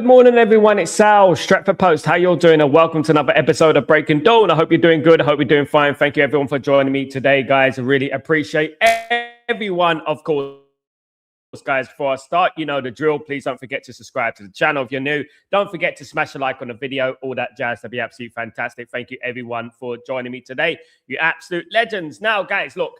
morning, everyone. It's Sal, Stretford Post. How y'all doing? And welcome to another episode of Breaking Dawn. I hope you're doing good. I hope you're doing fine. Thank you, everyone, for joining me today, guys. I really appreciate everyone, of course. Guys, before I start, you know the drill. Please don't forget to subscribe to the channel if you're new. Don't forget to smash a like on the video, all that jazz. That'd be absolutely fantastic. Thank you, everyone, for joining me today. You absolute legends. Now, guys, look,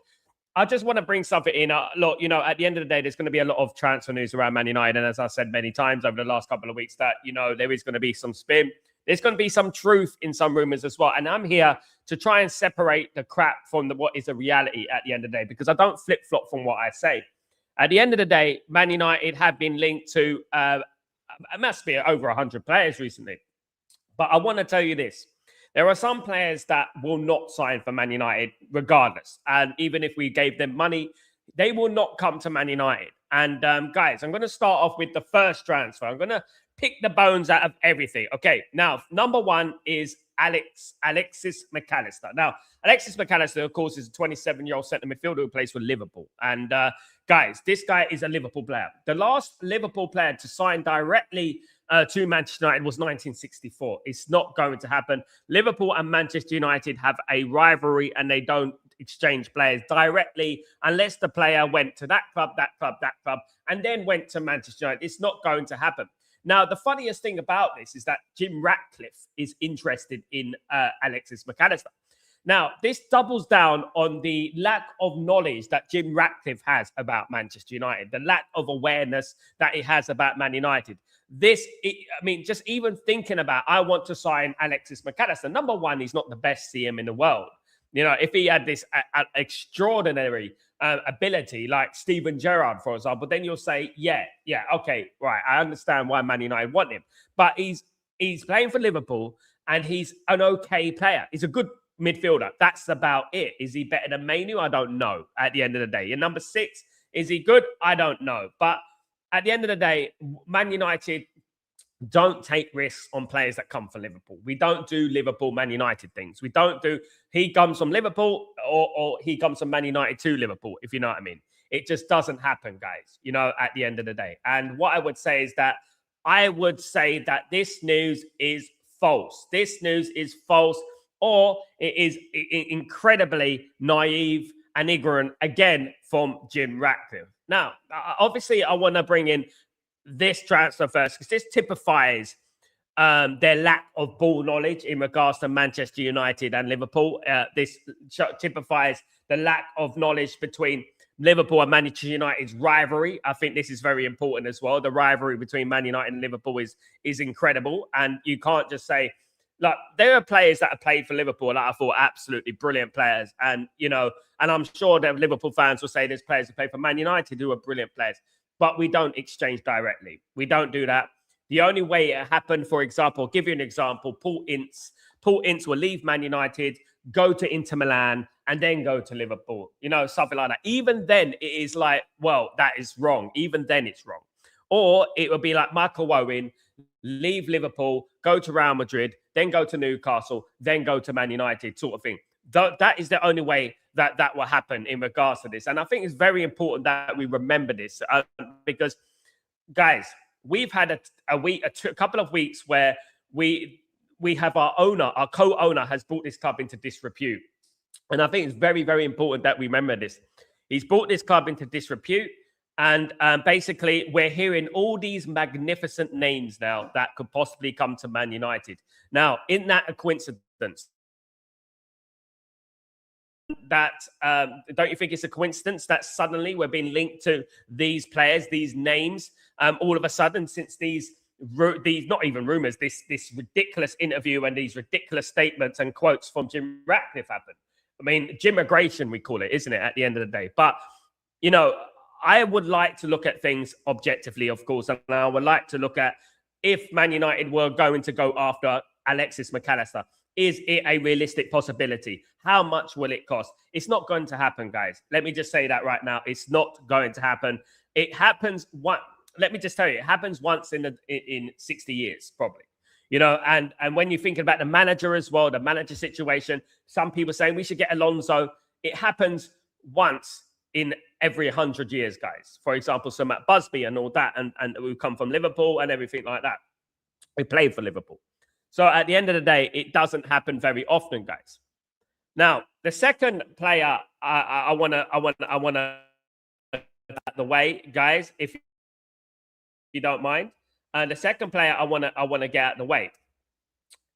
I just want to bring something in. Look, you know, at the end of the day, there's going to be a lot of transfer news around Man United. And as I said many times over the last couple of weeks, that, you know, there is going to be some spin. There's going to be some truth in some rumors as well. And I'm here to try and separate the crap from what is a reality at the end of the day, because I don't flip-flop from what I say. At the end of the day, Man United have been linked to, it must be over 100 players recently. But I want to tell you this. There are some players that will not sign for Man United regardless. And even if we gave them money, they will not come to Man United. And guys, I'm going to start off with the first transfer. I'm going to pick the bones out of everything. Okay, now, number one is Alexis McAllister. Now, Alexis McAllister, of course, is a 27-year-old centre midfielder who plays for Liverpool. And guys, this guy is a Liverpool player. The last Liverpool player to sign directly to Manchester United was 1964. It's not going to happen. Liverpool and Manchester United have a rivalry and they don't exchange players directly unless the player went to that club, and then went to Manchester United. It's not going to happen. Now, the funniest thing about this is that Jim Ratcliffe is interested in Alexis McAllister. Now, this doubles down on the lack of knowledge that Jim Ratcliffe has about Manchester United, the lack of awareness that he has about Man United. Just even thinking about, I want to sign Alexis McAllister. Number one, he's not the best CM in the world. You know, if he had this extraordinary ability like Steven Gerrard, for example, then you'll say, yeah, okay, right. I understand why Man United want him. But he's playing for Liverpool and he's an okay player. He's a good midfielder. That's about it. Is he better than Manu? I don't know at the end of the day. And number 6, is he good? I don't know. But at the end of the day, Man United don't take risks on players that come from Liverpool. We don't do Liverpool Man United things. We don't do he comes from Liverpool or he comes from Man United to Liverpool, if you know what I mean. It just doesn't happen, guys, you know, at the end of the day. And what I would say is that this news is false. This news is false, or it is incredibly naive and ignorant, again, from Jim Ratcliffe. Now, obviously, I want to bring in this transfer first, because this typifies their lack of ball knowledge in regards to Manchester United and Liverpool. This typifies the lack of knowledge between Liverpool and Manchester United's rivalry. I think this is very important as well. The rivalry between Man United and Liverpool is incredible. And you can't just say, look, there are players that have played for Liverpool that I thought absolutely brilliant players. And, you know, and I'm sure that Liverpool fans will say there's players who play for Man United who are brilliant players. But we don't exchange directly. We don't do that. The only way it happened, for example, I'll give you an example, Paul Ince. Paul Ince will leave Man United, go to Inter Milan, and then go to Liverpool. You know, something like that. Even then, it is like, well, that is wrong. Even then, it's wrong. Or it would be like Michael Owen, leave Liverpool, go to Real Madrid, then go to Newcastle, then go to Man United, sort of thing. That is the only way that will happen in regards to this. And I think it's very important that we remember this because, guys, we've had a couple of weeks where we have our co-owner has brought this club into disrepute. And I think it's very, very important that we remember this. He's brought this club into disrepute. And basically, we're hearing all these magnificent names now that could possibly come to Man United. Now, isn't that a coincidence? That don't you think it's a coincidence that suddenly we're being linked to these players, these names, all of a sudden, since these not even rumors, this ridiculous interview and these ridiculous statements and quotes from Jim Ratcliffe happened? I mean, Jim-migration, we call it, isn't it, at the end of the day? But, you know, I would like to look at things objectively, of course, and I would like to look at if Man United were going to go after Alexis McAllister. Is it a realistic possibility? How much will it cost? It's not going to happen, guys. Let me just say that right now. It's not going to happen. It happens let me just tell you, it happens once in 60 years, probably. You know, and when you're thinking about the manager as well, the manager situation, some people saying we should get Alonso. It happens once in every 100 years, guys. For example, Sir Matt Busby and all that, and who come from Liverpool and everything like that. He played for Liverpool. So at the end of the day, it doesn't happen very often, guys. Now, the second player I want to the way, guys, if you don't mind. And the second player I want to get out of the way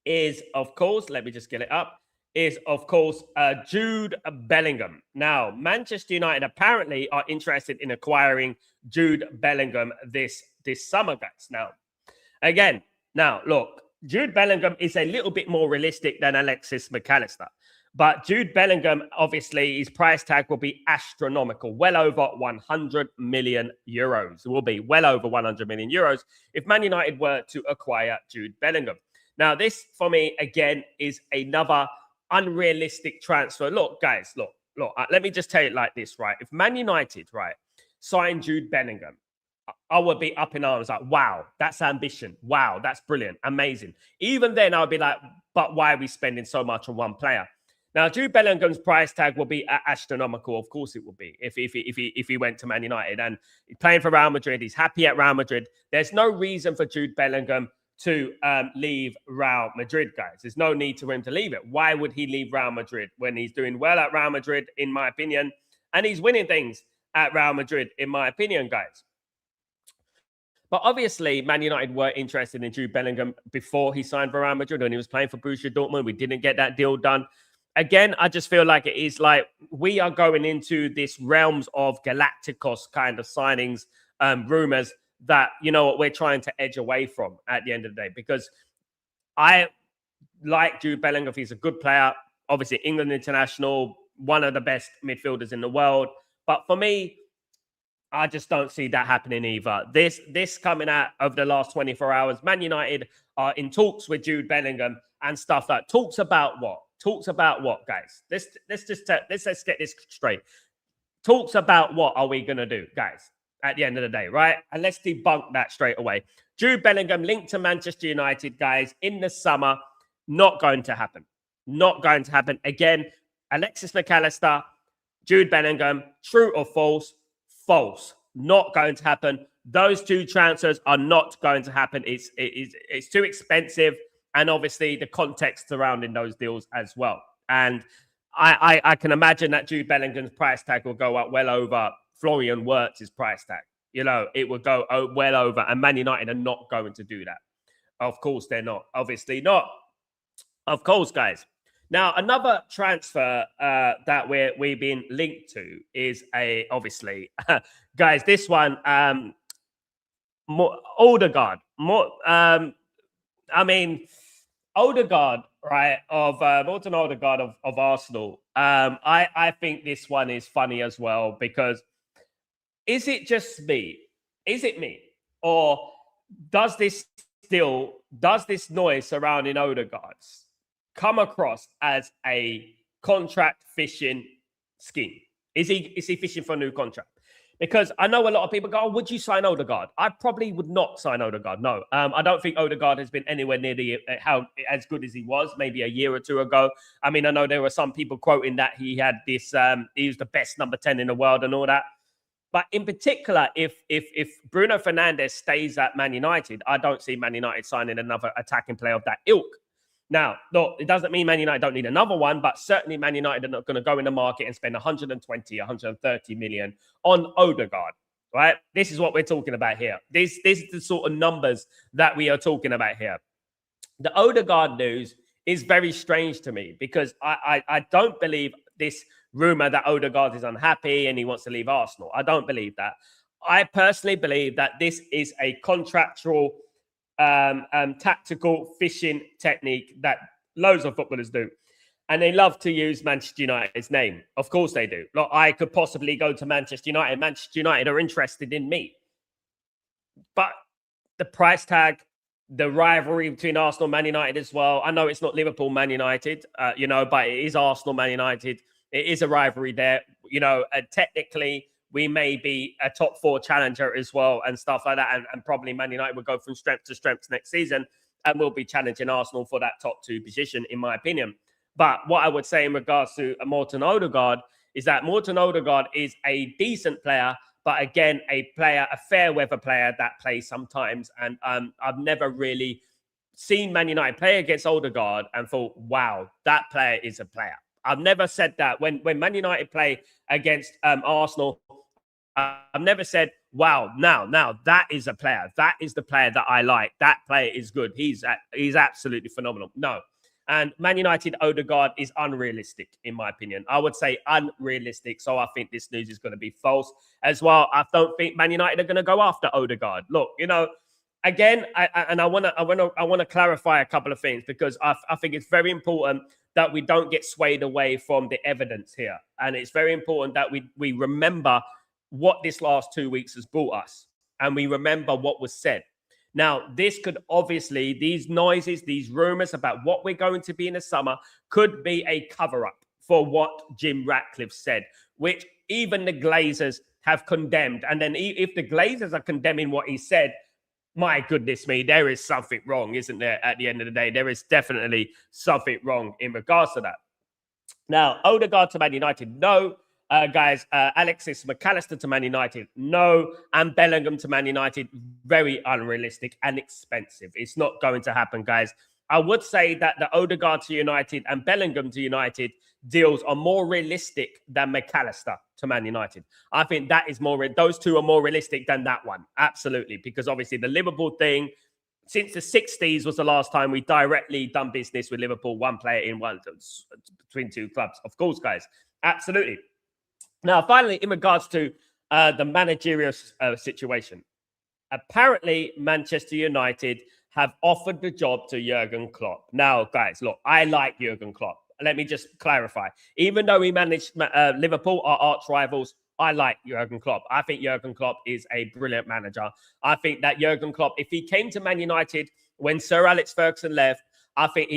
is, of course, let me just get it up, is, of course, Jude Bellingham. Now, Manchester United apparently are interested in acquiring Jude Bellingham this summer, guys. Now, again, look, Jude Bellingham is a little bit more realistic than Alexis McAllister. But Jude Bellingham, obviously, his price tag will be astronomical, well over 100 million euros. It will be well over 100 million euros if Man United were to acquire Jude Bellingham. Now, this, for me, again, is another unrealistic transfer. Look, guys, look, let me just tell you like this, right? If Man United, right, sign Jude Bellingham, I would be up in arms like, wow, that's ambition. Wow, that's brilliant, amazing. Even then, I would be like, but why are we spending so much on one player? Now, Jude Bellingham's price tag will be astronomical. Of course, it will be if he went to Man United, and he's playing for Real Madrid. He's happy at Real Madrid. There's no reason for Jude Bellingham to leave Real Madrid, guys. There's no need for him to leave it. Why would he leave Real Madrid when he's doing well at Real Madrid, in my opinion, and he's winning things at Real Madrid, in my opinion, guys? But obviously, Man United were interested in Jude Bellingham before he signed for Real Madrid, when he was playing for Borussia Dortmund. We didn't get that deal done. Again, I just feel like it is like we are going into this realms of Galacticos kind of signings, rumors that, you know what, we're trying to edge away from at the end of the day. Because I like Jude Bellingham. He's a good player. Obviously, England international, one of the best midfielders in the world. But for me, I just don't see that happening either. This coming out of the last 24 hours, Man United are in talks with Jude Bellingham and stuff like. Talks about what? Talks about what, guys? Let's get this straight. Talks about what are we going to do, guys, at the end of the day, right? And let's debunk that straight away. Jude Bellingham linked to Manchester United, guys, in the summer. Not going to happen. Not going to happen. Again, Alexis McAllister, Jude Bellingham, true or false? False. Not going to happen. Those two transfers are not going to happen. It's too expensive. And obviously the context surrounding those deals as well. And I can imagine that Jude Bellingham's price tag will go up well over Florian Wirtz's price tag. You know, it will go well over. And Man United are not going to do that. Of course they're not. Obviously not. Of course, guys. Now, another transfer that we've been linked to is obviously, guys, this one, Ødegaard. Ødegaard, right, of Morten Ødegaard of Arsenal. I think this one is funny as well, because is it just me? Is it me? Or does this noise surrounding Ødegaard come across as a contract fishing scheme? Is he fishing for a new contract? Because I know a lot of people go, oh, would you sign Ødegaard? I probably would not sign Ødegaard. No, I don't think Ødegaard has been anywhere near as good as he was maybe a year or two ago. I mean, I know there were some people quoting that he had this, he was the best number 10 in the world and all that. But in particular, if Bruno Fernandes stays at Man United, I don't see Man United signing another attacking player of that ilk. Now, look, it doesn't mean Man United don't need another one, but certainly Man United are not going to go in the market and spend 120, 130 million on Ødegaard, right? This is what we're talking about here. This is the sort of numbers that we are talking about here. The Ødegaard news is very strange to me, because I don't believe this rumor that Ødegaard is unhappy and he wants to leave Arsenal. I don't believe that. I personally believe that this is a contractual tactical fishing technique that loads of footballers do. And they love to use Manchester United's name. Of course they do. Look, I could possibly go to Manchester United. Manchester United are interested in me. But the price tag, the rivalry between Arsenal and Man United as well. I know it's not Liverpool, Man United, but it is Arsenal, Man United. It is a rivalry there. Technically, we may be a top 4 challenger as well and stuff like that. And probably Man United will go from strength to strength next season and will be challenging Arsenal for that top 2 position, in my opinion. But what I would say in regards to Morten Ødegaard is that Morten Ødegaard is a decent player, but again, a fair weather player that plays sometimes. And I've never really seen Man United play against Ødegaard and thought, wow, that player is a player. I've never said that. When Man United play against Arsenal, I've never said, wow, now that is a player. That is the player that I like. That player is good. He's absolutely phenomenal. No. And Man United Ødegaard is unrealistic, in my opinion. I would say unrealistic. So I think this news is going to be false as well. I don't think Man United are going to go after Ødegaard. Look, again, I want to clarify a couple of things, because I think it's very important that we don't get swayed away from the evidence here, and it's very important that we remember what this last 2 weeks has brought us, and we remember what was said. Now, this could obviously, these noises, these rumors about what we're going to be in the summer could be a cover-up for what Jim Ratcliffe said, which even the Glazers have condemned. And then if the Glazers are condemning what he said, my goodness me, there is something wrong, isn't there? At the end of the day, there is definitely something wrong in regards to that. Now, Ødegaard to Man United, no. Guys, Alexis McAllister to Man United, no. And Bellingham to Man United, very unrealistic and expensive. It's not going to happen, guys. I would say that the Ødegaard to United and Bellingham to United deals are more realistic than McAllister to Man United. I think that is more, those two are more realistic than that one. Absolutely. Because obviously the Liverpool thing, since the 60s was the last time we directly done business with Liverpool, one player in one, between two clubs. Of course, guys. Absolutely. Now, finally, in regards to the managerial situation, apparently Manchester United have offered the job to Jurgen Klopp. Now, guys, look, I like Jurgen Klopp. Let me just clarify. Even though we managed Liverpool, our arch rivals, I like Jurgen Klopp. I think Jurgen Klopp is a brilliant manager. I think that Jurgen Klopp, if he came to Man United when Sir Alex Ferguson left, I think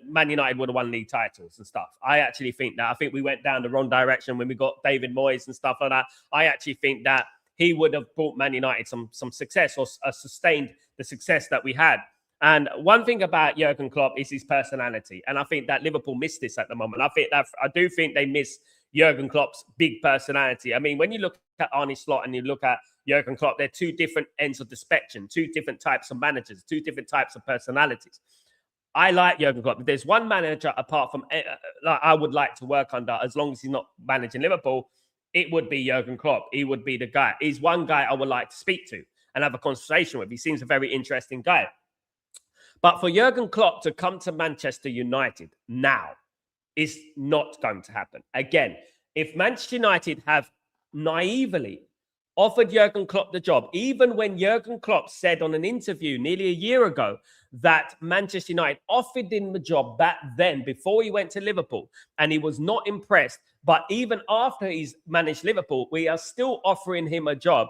Man United would have won league titles and stuff. I actually think that. I think we went down the wrong direction when we got David Moyes and stuff like that. I actually think that he would have brought Man United some success, or sustained the success that we had. And one thing about Jurgen Klopp is his personality. And I think that Liverpool missed this at the moment. I do think they miss Jurgen Klopp's big personality. I mean, when you look at Arne Slot and you look at Jurgen Klopp, they're two different ends of the spectrum, two different types of managers, two different types of personalities. I like Jurgen Klopp. But there's one manager apart from I would like to work under, as long as he's not managing Liverpool, it would be Jurgen Klopp. He would be the guy. He's one guy I would like to speak to and have a conversation with. He seems a very interesting guy. But for Jurgen Klopp to come to Manchester United now is not going to happen. Again, if Manchester United have naively offered Jurgen Klopp the job, even when Jurgen Klopp said on an interview nearly a year ago that Manchester United offered him the job back then before he went to Liverpool, and he was not impressed. But even after he's managed Liverpool, we are still offering him a job.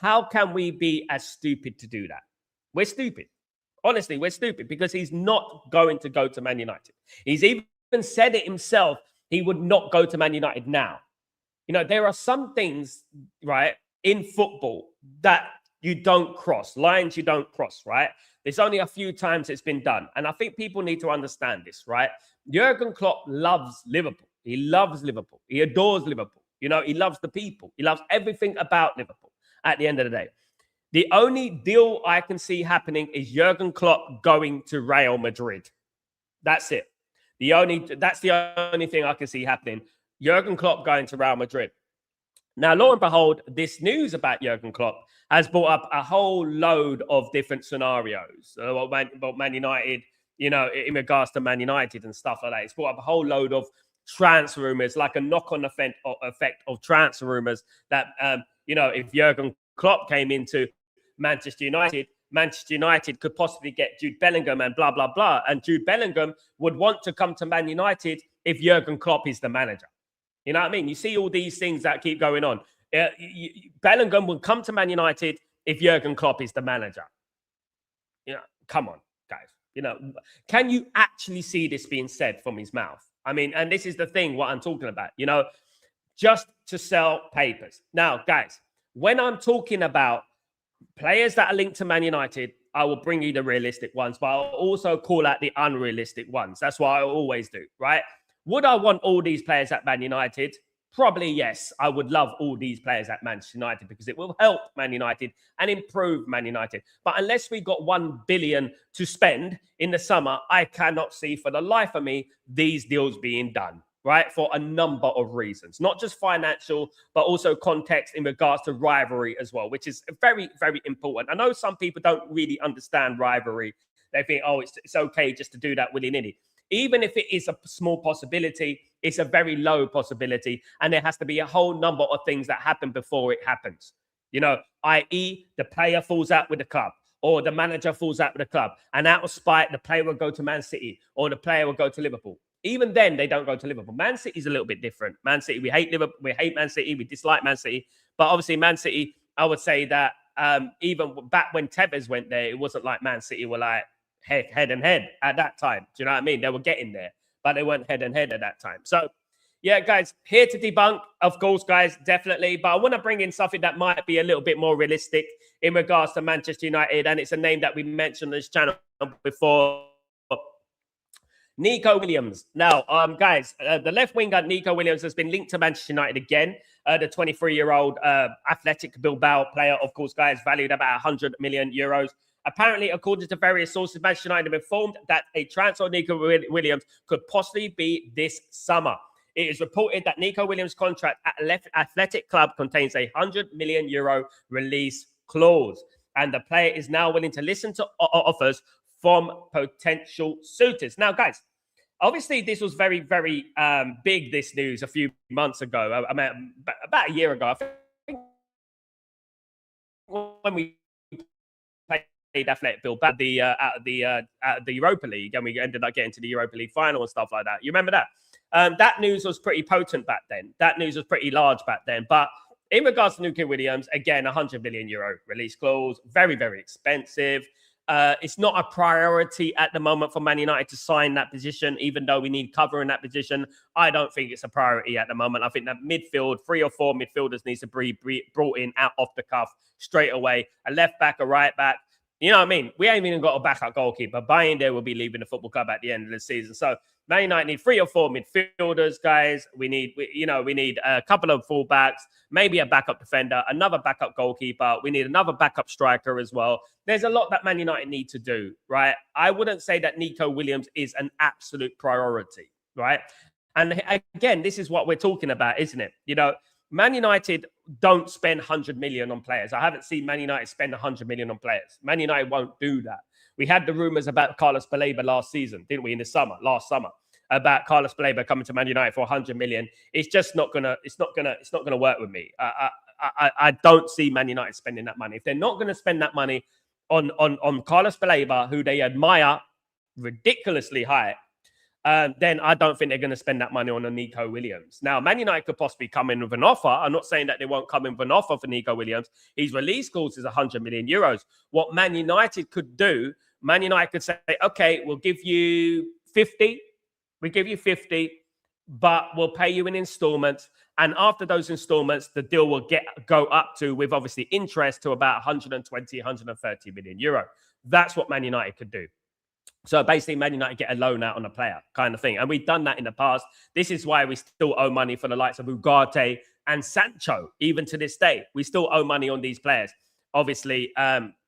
How can we be as stupid to do that? We're stupid. Honestly, we're stupid, because he's not going to go to Man United. He's even said it himself. He would not go to Man United now. There are some things, right, in football that you don't cross, lines you don't cross, right? There's only a few times it's been done. And I think people need to understand this, right? Jurgen Klopp loves Liverpool. He loves Liverpool. He adores Liverpool. He loves the people. He loves everything about Liverpool at the end of the day. The only deal I can see happening is Jurgen Klopp going to Real Madrid. That's it. That's the only thing I can see happening. Jurgen Klopp going to Real Madrid. Now, lo and behold, this news about Jurgen Klopp has brought up a whole load of different scenarios about Man United, in regards to Man United and stuff like that. It's brought up a whole load of transfer rumors, like a knock-on effect of transfer rumors that, if Jurgen Klopp came into Manchester United could possibly get Jude Bellingham and blah, blah, blah. And Jude Bellingham would want to come to Man United if Jurgen Klopp is the manager. You know what I mean? You see all these things that keep going on. Bellingham will come to Man United if Jurgen Klopp is the manager. Come on, guys. Can you actually see this being said from his mouth? I mean, and this is the thing, what I'm talking about, just to sell papers. Now, guys, when I'm talking about players that are linked to Man United, I will bring you the realistic ones, but I'll also call out the unrealistic ones. That's what I always do, right? Would I want all these players at Man United? probably, yes, I would love all these players at Manchester United because it will help Man United and improve Man United. But unless we got 1 billion to spend in the summer, I cannot see for the life of me these deals being done, right? For a number of reasons, not just financial, but also context in regards to rivalry as well, which is very, very important. I know some people don't really understand rivalry. They think, oh, it's okay just to do that willy-nilly. Even if it is a small possibility, it's a very low possibility. And there has to be a whole number of things that happen before it happens. You know, i.e. the player falls out with the club or the manager falls out with the club. And out of spite, the player will go to Man City or the player will go to Liverpool. Even then, they don't go to Liverpool. Man City is a little bit different. Man City, we hate Liverpool, we hate Man City, we dislike Man City. But obviously, Man City, I would say that even back when Tevez went there, it wasn't like Man City were like, head and head at that time. Do you know what I mean? They were getting there, but they weren't head and head at that time. So, yeah, guys, here to debunk, of course, guys, definitely. But I want to bring in something that might be a little bit more realistic in regards to Manchester United. And it's a name that we mentioned on this channel before. Nico Williams. Now, guys, the left winger, Nico Williams, has been linked to Manchester United again. The 23-year-old Athletic Bilbao player, of course, guys, valued about 100 million euros. Apparently, according to various sources, Manchester United have informed that a transfer of Nico Williams could possibly be this summer. It is reported that Nico Williams' contract at Athletic Club contains a 100 million euro release clause. And the player is now willing to listen to offers from potential suitors. Now, guys, obviously, this was very, very big, this news, a few months ago. I mean, about a year ago. I think when we Athletic Bilbao out of the Europa League, and we ended up getting to the Europa League final and stuff like that. You remember that? That news was pretty potent back then. That news was pretty large back then. But in regards to Nico Williams, again, 100 million euro release clause, very, very expensive. It's not a priority at the moment for Man United to sign that position, even though we need cover in that position. I don't think it's a priority at the moment. I think that midfield, 3 or 4 midfielders needs to be brought in out off the cuff straight away. A left back, a right back. You know what I mean? We ain't even got a backup goalkeeper. Bayindir will be leaving the football club at the end of the season. So Man United need 3 or 4 midfielders, guys. We need a couple of fullbacks, maybe a backup defender, another backup goalkeeper. We need another backup striker as well. There's a lot that Man United need to do, right? I wouldn't say that Nico Williams is an absolute priority, right? And again, this is what we're talking about, isn't it? You know, Man United don't spend 100 million on players. I haven't seen Man United spend 100 million on players. Man United won't do that. We had the rumors about Carlos Baleba last season, didn't we? Last summer, about Carlos Baleba coming to Man United for 100 million. It's just not gonna work with me. I don't see Man United spending that money. If they're not going to spend that money on Carlos Baleba, who they admire ridiculously high, then I don't think they're going to spend that money on a Nico Williams. Now, Man United could possibly come in with an offer. I'm not saying that they won't come in with an offer for Nico Williams. His release clause is 100 million euros. What Man United could do, Man United could say, okay, we'll give you 50. We give you 50, but we'll pay you in installments. And after those installments, the deal will go up to, with obviously interest, to about 120, 130 million euro. That's what Man United could do. So basically, Man United get a loan out on a player kind of thing. And we've done that in the past. This is why we still owe money for the likes of Ugarte and Sancho. Even to this day, we still owe money on these players. Obviously,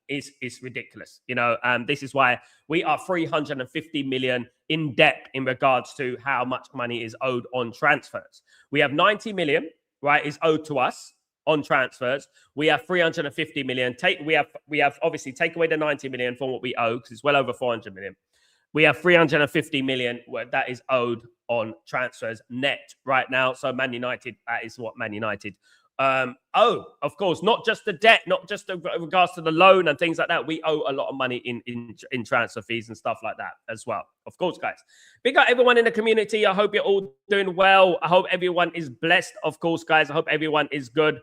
it's ridiculous. You know, this is why we are 350 million in debt in regards to how much money is owed on transfers. We have 90 million, right, is owed to us on transfers. We have 350 million. We have obviously take away the 90 million from what we owe, because it's well over 400 million. We have 350 million that is owed on transfers net right now. So Man United, that is what Man United of course, not just the debt, not just in regards to the loan and things like that. We owe a lot of money in transfer fees and stuff like that as well. Of course, guys. Big up everyone in the community. I hope you're all doing well. I hope everyone is blessed. Of course, guys. I hope everyone is good.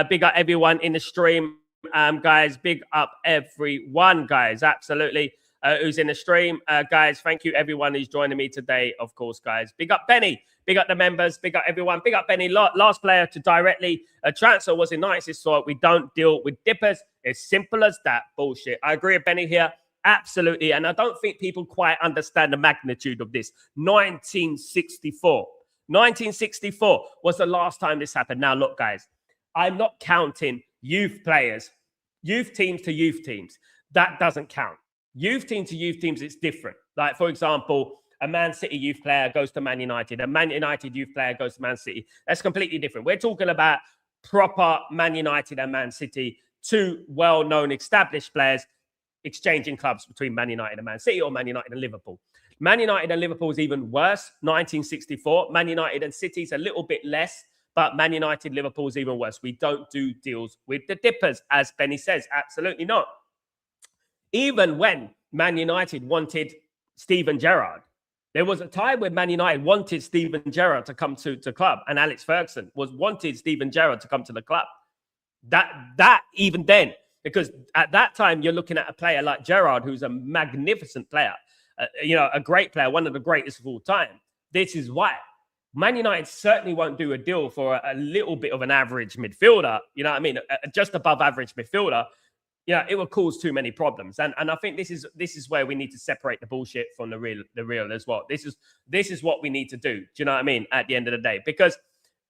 Big up everyone in the stream, guys. Big up everyone, guys. Absolutely. Who's in the stream. Guys, thank you everyone who's joining me today, of course, guys. Big up Benny. Big up the members. Big up everyone. Big up Benny. Last player to directly transfer was in nicest sort. We don't deal with dippers. It's simple as that. Bullshit. I agree with Benny here. Absolutely. And I don't think people quite understand the magnitude of this. 1964. 1964 was the last time this happened. Now, look, guys, I'm not counting youth players, youth teams to youth teams. That doesn't count. Youth team to youth teams, it's different. Like, for example, a Man City youth player goes to Man United. A Man United youth player goes to Man City. That's completely different. We're talking about proper Man United and Man City, two well-known established players exchanging clubs between Man United and Man City, or Man United and Liverpool. Man United and Liverpool is even worse, 1964. Man United and City's a little bit less, but Man United, Liverpool is even worse. We don't do deals with the dippers, as Benny says. Absolutely not. Even when Man United wanted Steven Gerrard, there was a time when Man United wanted Steven Gerrard to come to club, and Alex Ferguson wanted Steven Gerrard to come to the club. That even then, because at that time you're looking at a player like Gerrard, who's a magnificent player, a great player, one of the greatest of all time. This is why Man United certainly won't do a deal for a little bit of an average midfielder. You know what I mean? Just above average midfielder. It will cause too many problems. And I think this is where we need to separate the bullshit from the real as well. This is what we need to do. Do you know what I mean? At the end of the day, because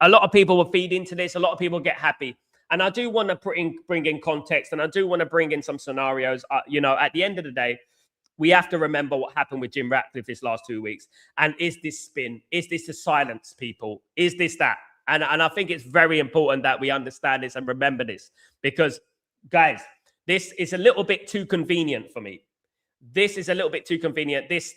a lot of people will feed into this. A lot of people get happy. And I do want to bring in context, and I do want to bring in some scenarios. At the end of the day, we have to remember what happened with Jim Ratcliffe this last 2 weeks. And is this spin? Is this to silence people? Is this that? And I think it's very important that we understand this and remember this, because, guys, this is a little bit too convenient for me. This is a little bit too convenient. This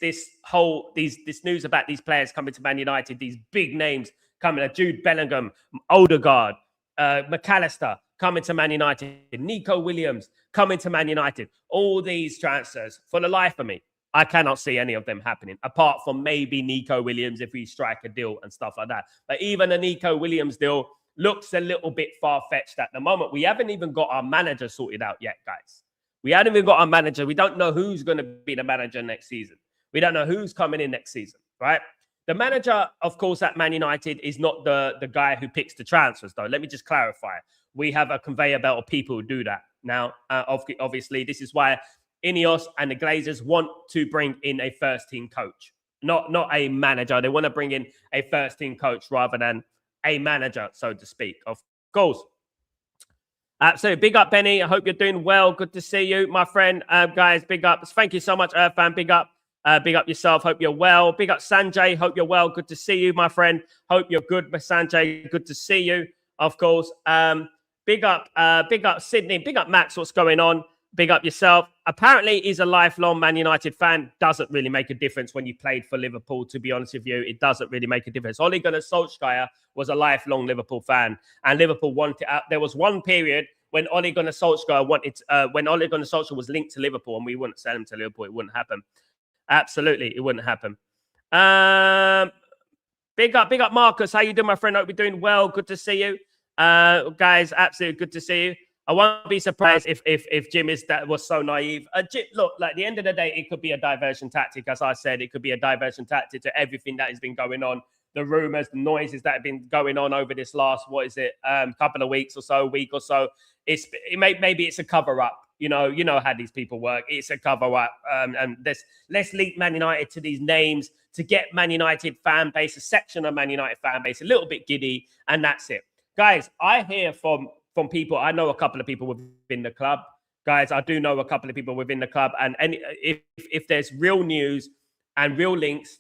news about these players coming to Man United, these big names coming, Jude Bellingham, Ødegaard, McAllister coming to Man United, Nico Williams coming to Man United. All these transfers, for the life of me, I cannot see any of them happening, apart from maybe Nico Williams if we strike a deal and stuff like that. But even a Nico Williams deal looks a little bit far-fetched at the moment. We haven't even got our manager sorted out yet, guys. We haven't even got our manager. We don't know who's going to be the manager next season. We don't know who's coming in next season, right? The manager, of course, at Man United is not the guy who picks the transfers, though. Let me just clarify. We have a conveyor belt of people who do that. Now, obviously, this is why Ineos and the Glazers want to bring in a first-team coach, not a manager. They want to bring in a first-team coach rather than a manager, so to speak, of course. So big up, Benny. I hope you're doing well. Good to see you, my friend. Guys, big up. Thank you so much, Earthfan. Big up yourself. Hope you're well. Big up, Sanjay. Hope you're well. Good to see you, my friend. Hope you're good, Sanjay. Good to see you, of course. Big up, Sydney. Big up, Max. What's going on? Big up yourself. Apparently, he's a lifelong Man United fan. Doesn't really make a difference when you played for Liverpool, to be honest with you. It doesn't really make a difference. Ole Gunnar Solskjaer was a lifelong Liverpool fan, and Liverpool wanted out. There was one period when Ole Gunnar Solskjaer was linked to Liverpool, and we wouldn't sell him to Liverpool. It wouldn't happen. Absolutely, it wouldn't happen. Big up, Marcus. How you doing, my friend? Hope you're doing well. Good to see you, guys. Absolutely good to see you. I won't be surprised if Jim was so naive. Jim, look, like, at the end of the day, it could be a diversion tactic. As I said, it could be a diversion tactic to everything that has been going on. The rumours, the noises that have been going on over this last, couple of weeks or so, week or so. Maybe it's a cover-up. You know how these people work. It's a cover-up. And let's link Man United to these names to get Man United fan base, a section of Man United fan base, a little bit giddy, and that's it. Guys, I hear from people. I know a couple of people within the club. Guys, I do know a couple of people within the club. And if there's real news and real links,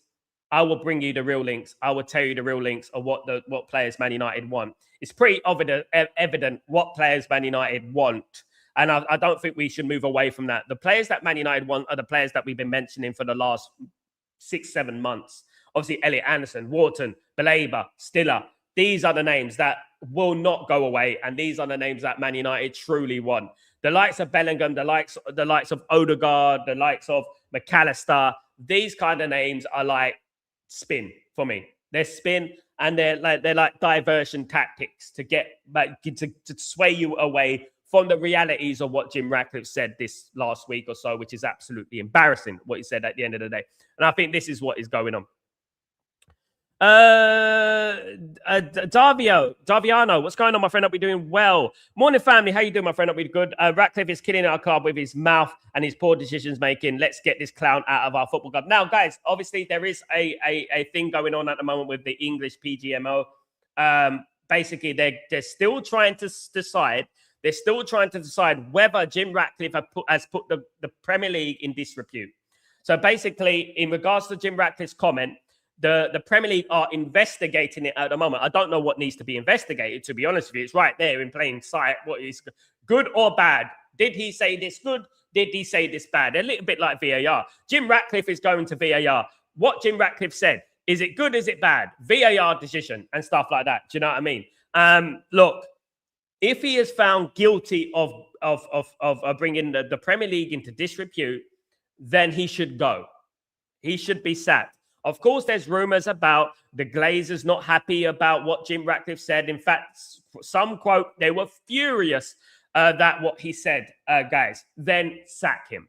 I will bring you the real links. I will tell you the real links of what players Man United want. It's pretty evident what players Man United want. And I don't think we should move away from that. The players that Man United want are the players that we've been mentioning for the last 6-7 months. Obviously, Elliot Anderson, Wharton, Baleba, Stiller. These are the names that will not go away, and these are the names that Man United truly want. The likes of Bellingham, the likes of Ødegaard, the likes of McAllister. These kind of names are like spin for me. They're spin, and they're like diversion tactics to get back to sway you away from the realities of what Jim Ratcliffe said this last week or so, which is absolutely embarrassing what he said at the end of the day. And I think this is what is going on. Daviano, what's going on, my friend? I'll be doing well. Morning, family. How you doing, my friend? I'll be good. Ratcliffe is killing our club with his mouth and his poor decisions making. Let's get this clown out of our football club. Now, guys, obviously there is a thing going on at the moment with the English PGMO. Basically, they're still trying to decide. They're still trying to decide whether Jim Ratcliffe has put the Premier League in disrepute. So basically, in regards to Jim Ratcliffe's comment, the Premier League are investigating it at the moment. I don't know what needs to be investigated, to be honest with you. It's right there in plain sight. What is good or bad? Did he say this good? Did he say this bad? A little bit like VAR. Jim Ratcliffe is going to VAR. What Jim Ratcliffe said, is it good? Is it bad? VAR decision and stuff like that. Do you know what I mean? Look, if he is found guilty of bringing the Premier League into disrepute, then he should go. He should be sacked. Of course, there's rumors about the Glazers not happy about what Jim Ratcliffe said. In fact, some quote, they were furious that what he said, guys. Then sack him.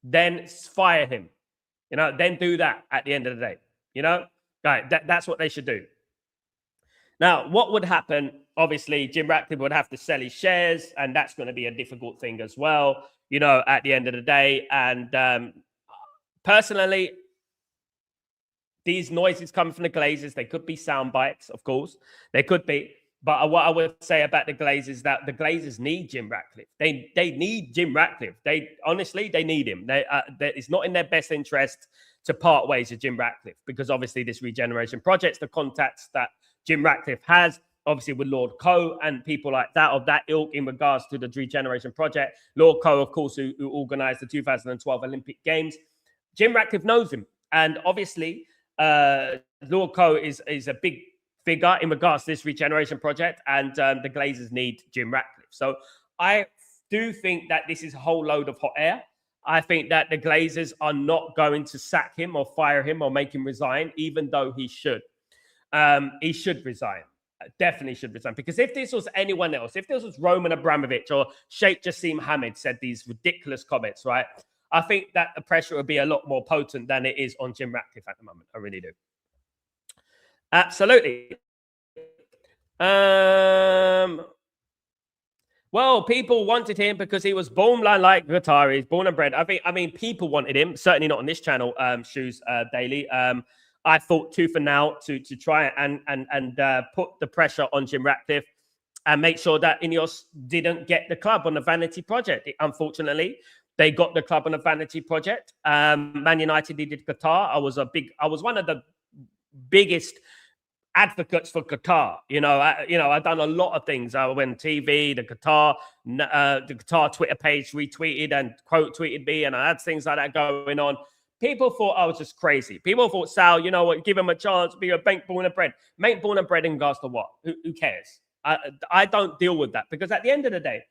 Then fire him. You know, then do that at the end of the day. You know, right, that's what they should do. Now, what would happen? Obviously, Jim Ratcliffe would have to sell his shares, and that's going to be a difficult thing as well, you know, at the end of the day. And personally, these noises coming from the Glazers, they could be sound bites, of course. They could be. But what I would say about the Glazers is that the Glazers need Jim Ratcliffe. They need Jim Ratcliffe. Honestly, they need him. It's not in their best interest to part ways with Jim Ratcliffe, because obviously this regeneration project, the contacts that Jim Ratcliffe has, obviously with Lord Coe and people like that, of that ilk in regards to the regeneration project. Lord Coe, of course, who organized the 2012 Olympic Games. Jim Ratcliffe knows him. And obviously, Lord Coe is a big figure in regards to this regeneration project, and the Glazers need Jim Ratcliffe. So I do think that this is a whole load of hot air. I think that the Glazers are not going to sack him or fire him or make him resign, even though he should. He should resign. Definitely should resign. Because if this was anyone else, if this was Roman Abramovich or Sheikh Jassim Hamid said these ridiculous comments, right? I think that the pressure would be a lot more potent than it is on Jim Ratcliffe at the moment. I really do. Absolutely. Well, people wanted him because he was born like Qataris, born and bred. I mean, people wanted him. Certainly not on this channel, Shoes Daily. I thought tooth and nail to try and put the pressure on Jim Ratcliffe and make sure that Ineos didn't get the club on the vanity project. Unfortunately, they got the club on a vanity project. Man United needed Qatar. I was one of the biggest advocates for Qatar. I've done a lot of things. I went TV, the Qatar Twitter page retweeted and quote tweeted me, and I had things like that going on. People thought I was just crazy. People thought, Sal, you know what, give him a chance, be a bank born and bred. Mate born and bred in regards to what? Who cares? I don't deal with that, because at the end of the day,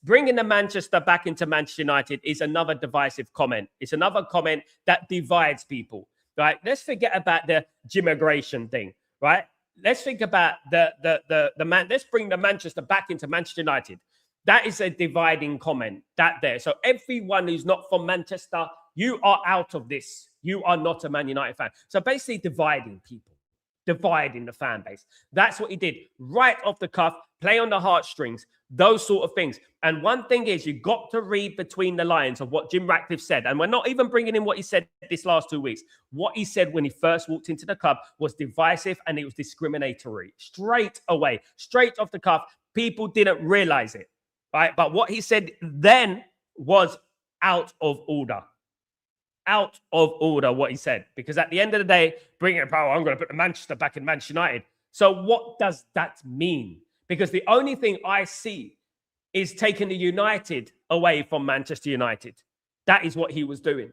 bringing the Manchester back into Manchester United is another divisive comment. It's another comment that divides people, right? Let's forget about the Jimmigration thing, right? Let's think about the man. Let's bring the Manchester back into Manchester United. That is a dividing comment. That there. So everyone who's not from Manchester, you are out of this. You are not a Man United fan. So basically dividing people, dividing the fan base. That's what he did right off the cuff, play on the heartstrings, those sort of things. And one thing is, you got to read between the lines of what Jim Ratcliffe said. And we're not even bringing in what he said this last 2 weeks. What he said when he first walked into the club was divisive and it was discriminatory. Straight away, straight off the cuff. People didn't realize it, right? But what he said then was out of order. Out of order, what he said. Because at the end of the day, bring it, bro, I'm going to put the Manchester back in Manchester United. So what does that mean? Because the only thing I see is taking the United away from Manchester United. That is what he was doing,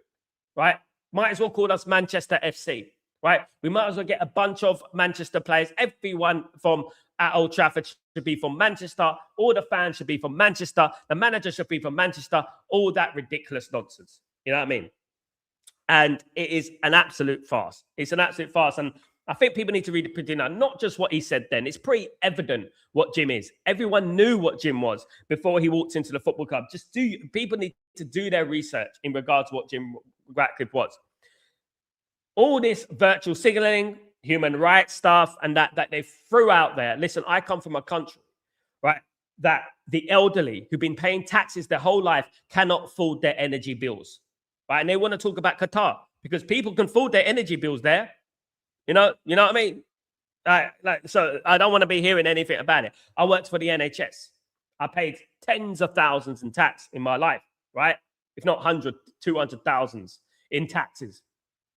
right? Might as well call us Manchester FC, right? We might as well get a bunch of Manchester players. Everyone from at Old Trafford should be from Manchester. All the fans should be from Manchester. The manager should be from Manchester. All that ridiculous nonsense. You know what I mean? And it is an absolute farce. It's an absolute farce. And I think people need to read it now, not just what he said then. It's pretty evident what Jim is. Everyone knew what Jim was before he walked into the football club. People need to do their research in regards to what Jim Ratcliffe was. All this virtual signaling, human rights stuff, and that they threw out there. Listen, I come from a country, right, that the elderly who've been paying taxes their whole life cannot afford their energy bills, right? And they want to talk about Qatar because people can afford their energy bills there. You know what I mean? So I don't want to be hearing anything about it. I worked for the NHS. I paid tens of thousands in tax in my life, right? If not 100, 200,000 in taxes,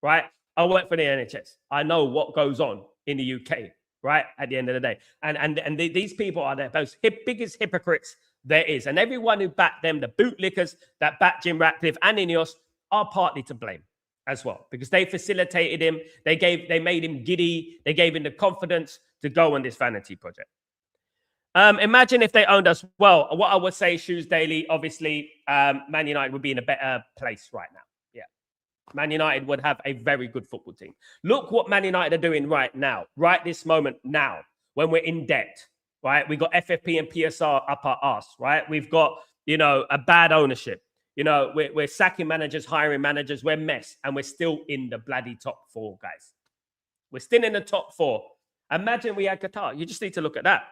right? I work for the NHS. I know what goes on in the UK, right? At the end of the day. And these people are the most biggest hypocrites there is. And everyone who backed them, the bootlickers that backed Jim Ratcliffe and Ineos, are partly to blame as well, because they facilitated him. They made him giddy. They gave him the confidence to go on this vanity project. Imagine if they owned us. Well, what I would say, Shoes Daily, obviously, Man United would be in a better place right now. Yeah. Man United would have a very good football team. Look what Man United are doing right now, right this moment now, when we're in debt, right? We've got FFP and PSR up our ass, right? We've got, a bad ownership. We're sacking managers, hiring managers. We're a mess, and we're still in the bloody top 4, guys. We're still in the top 4. Imagine we had Qatar. You just need to look at that.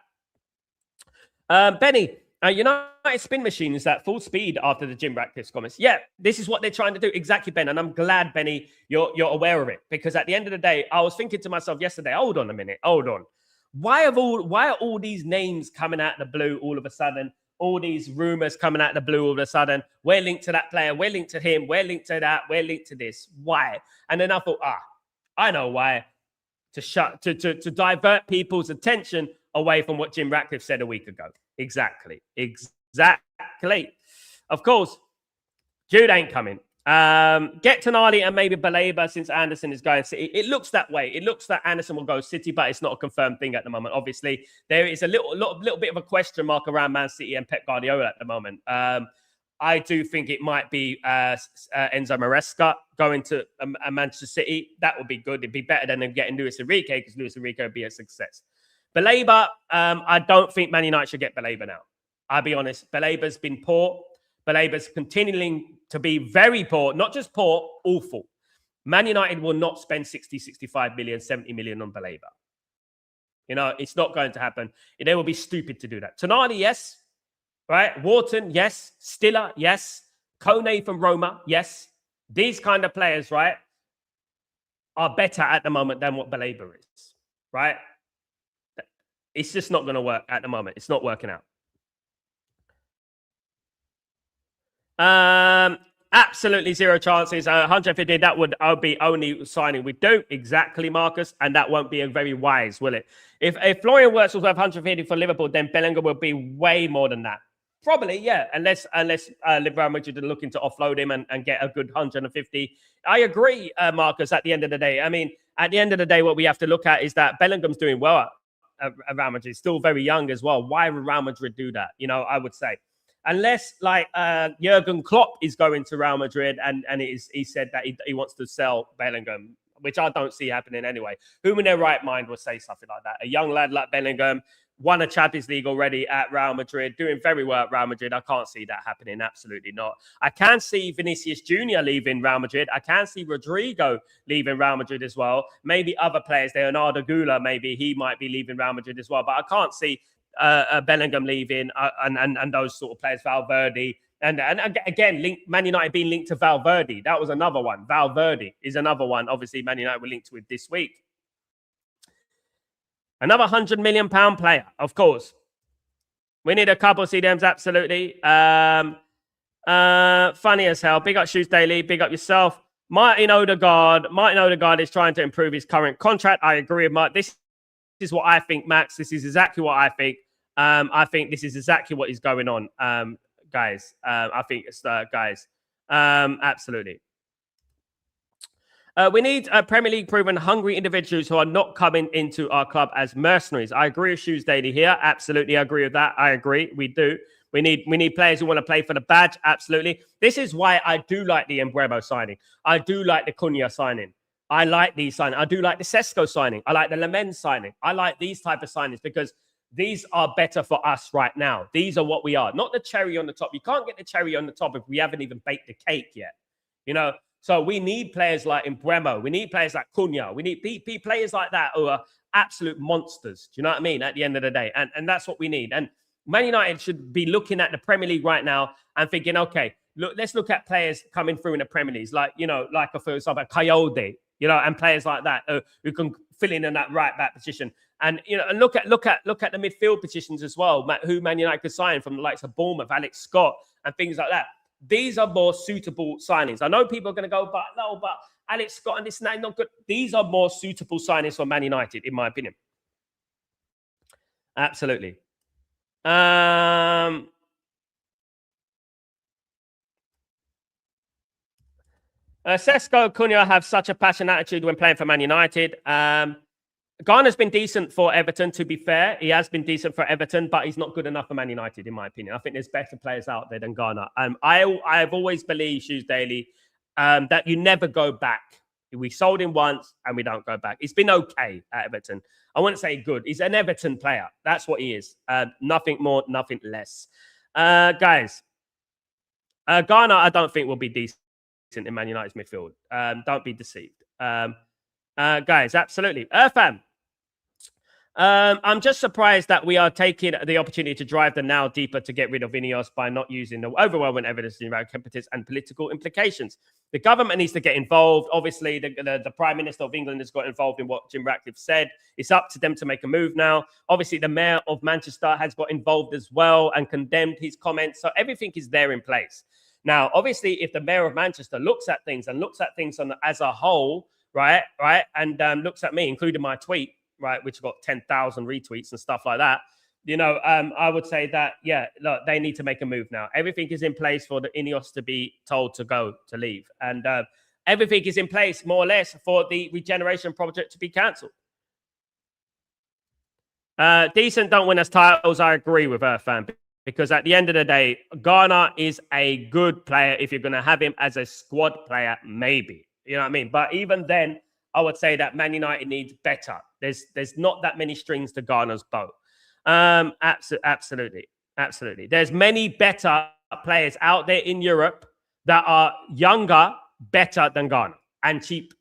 Benny, United spin machine is at full speed after the Jim Ratcliffe comments. Yeah, this is what they're trying to do. Exactly, Ben. And I'm glad, Benny, you're aware of it. Because at the end of the day, I was thinking to myself yesterday, hold on a minute, hold on. Why are all these names coming out of the blue all of a sudden? All these rumors coming out of the blue all of a sudden. We're linked to that player. We're linked to him. We're linked to that. We're linked to this. Why? And then I thought, I know why. To divert people's attention away from what Jim Ratcliffe said a week ago. Exactly. Of course, Jude ain't coming. Get Tonali and maybe Baleba since Anderson is going City. It looks that way. It looks that Anderson will go City, but it's not a confirmed thing at the moment. Obviously, there is a little bit of a question mark around Man City and Pep Guardiola at the moment. I do think it might be Enzo Maresca going to Manchester City. That would be good. It'd be better than them getting Luis Enrique, because Luis Enrique would be a success. Baleba, I don't think Man United should get Baleba now. I'll be honest. Baleba's been poor. Baleba's continuing to be very poor. Not just poor, awful. Man United will not spend 60, 65 million, 70 million on Baleba. It's not going to happen. They will be stupid to do that. Tonali, yes. Right? Wharton, yes. Stiller, yes. Kone from Roma, yes. These kind of players, right, are better at the moment than what Baleba is. Right? It's just not going to work at the moment. It's not working out. Absolutely zero chances. 150, that would be only signing we do. Exactly, Marcus. And that won't be a very wise, will it? If Florian Wirtz was worth 150 for Liverpool, then Bellingham will be way more than that. Probably, yeah. Unless Real Madrid are looking to offload him and get a good 150. I agree, Marcus, at the end of the day. I mean, at the end of the day, what we have to look at is that Bellingham's doing well at Real Madrid. Still very young as well. Why would Real Madrid do that? I would say. Unless, Jurgen Klopp is going to Real Madrid and he said that he wants to sell Bellingham, which I don't see happening anyway. Who in their right mind would say something like that? A young lad like Bellingham, won a Champions League already at Real Madrid, doing very well at Real Madrid. I can't see that happening. Absolutely not. I can see Vinicius Jr. leaving Real Madrid. I can see Rodrigo leaving Real Madrid as well. Maybe other players, Leonardo Gula, maybe he might be leaving Real Madrid as well. But I can't see Bellingham leaving and those sort of players, Valverde. And again, Man United being linked to Valverde. That was another one. Valverde is another one. Obviously, Man United were linked with this week. Another £100 million player, of course. We need a couple of CDMs, absolutely. Funny as hell. Big up Shoes Daily. Big up yourself. Martin Ødegaard is trying to improve his current contract. I agree with Mark. This is what I think, Max. This is exactly what I think. I think this is exactly what is going on, guys. I think it's guys. Absolutely. We need Premier League proven hungry individuals who are not coming into our club as mercenaries. I agree with Shoes Daily here. Absolutely agree with that. I agree. We do. We need players who want to play for the badge. Absolutely. This is why I do like the Embremo signing. I do like the Cunha signing. I like these signings. I do like the Sesko signing. I like the Lamens signing. I like these type of signings because these are better for us right now. These are what we are. Not the cherry on the top. You can't get the cherry on the top if we haven't even baked the cake yet. So we need players like Mbremo. We need players like Cunha. We need players like that who are absolute monsters. Do you know what I mean? At the end of the day. And that's what we need. And Man United should be looking at the Premier League right now and thinking, okay, look, let's look at players coming through in the Premier League, like, for example, Coyote, and players like that who can fill in that right back position. And, and look at the midfield positions as well, who Man United could sign from the likes of Bournemouth, Alex Scott, and things like that. These are more suitable signings. I know people are going to go, but Alex Scott and this and that, not good. These are more suitable signings for Man United, in my opinion. Absolutely. Sesko, Cunha have such a passionate attitude when playing for Man United. Garner's been decent for Everton, to be fair. He has been decent for Everton, but he's not good enough for Man United, in my opinion. I think there's better players out there than Garner. I've always believed, Shoes Daily, that you never go back. We sold him once and we don't go back. He's been okay at Everton. I wouldn't say good. He's an Everton player. That's what he is. Nothing more, nothing less. Guys, Garner, I don't think will be decent in Man United's midfield. Don't be deceived. Guys, absolutely. Fam, I'm just surprised that we are taking the opportunity to drive the now deeper to get rid of Ineos by not using the overwhelming evidence around competence and political implications. The government needs to get involved. Obviously, the Prime Minister of England has got involved in what Jim Ratcliffe said. It's up to them to make a move now. Obviously, the Mayor of Manchester has got involved as well and condemned his comments. So everything is there in place. Now, obviously, if the Mayor of Manchester looks at things as a whole, right, and looks at me, including my tweet, right, which got 10,000 retweets and stuff like that, I would say that, yeah, look, they need to make a move now. Everything is in place for the Ineos to be told to leave. And everything is in place, more or less, for the regeneration project to be cancelled. Decent don't win us titles, I agree with Fan, because at the end of the day, Garner is a good player. If you're going to have him as a squad player, maybe. You know what I mean? But even then, I would say that Man United needs better. There's not that many strings to Garner's bow. Absolutely. There's many better players out there in Europe that are younger, better than Garner, and cheap.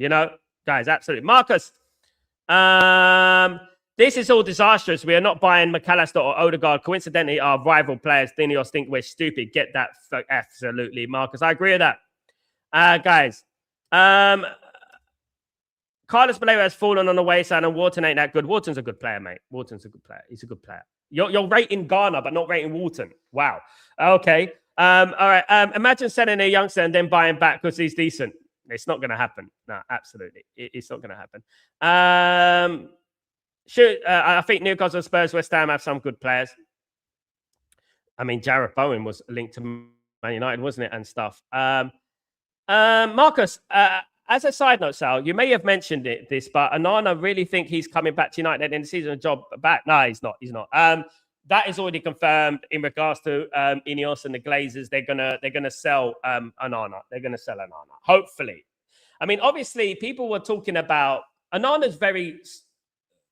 Guys, absolutely. Marcus, this is all disastrous. We are not buying McAllister or Ødegaard. Coincidentally, our rival players, Ineos, think we're stupid. Get that? Absolutely, Marcus. I agree with that. Guys, Carlos Baleba has fallen on the wayside and Wharton ain't that good. Wharton's a good player, mate. Wharton's a good player. He's a good player. You're rating Garner, but not rating Wharton. Wow. Okay. All right. Imagine selling a youngster and then buying back because he's decent. It's not going to happen. No, absolutely. It's not going to happen. I think Newcastle, Spurs, West Ham have some good players. I mean, Jarrett Bowen was linked to Man United, wasn't it? And stuff. Marcus, as a side note, Sal, you may have mentioned this, but Onana really think he's coming back to United at the end of the season, a job back. No, he's not. That is already confirmed in regards to Ineos and the Glazers. They're gonna sell Onana. They're gonna sell Onana. Hopefully. I mean, obviously, people were talking about Onana's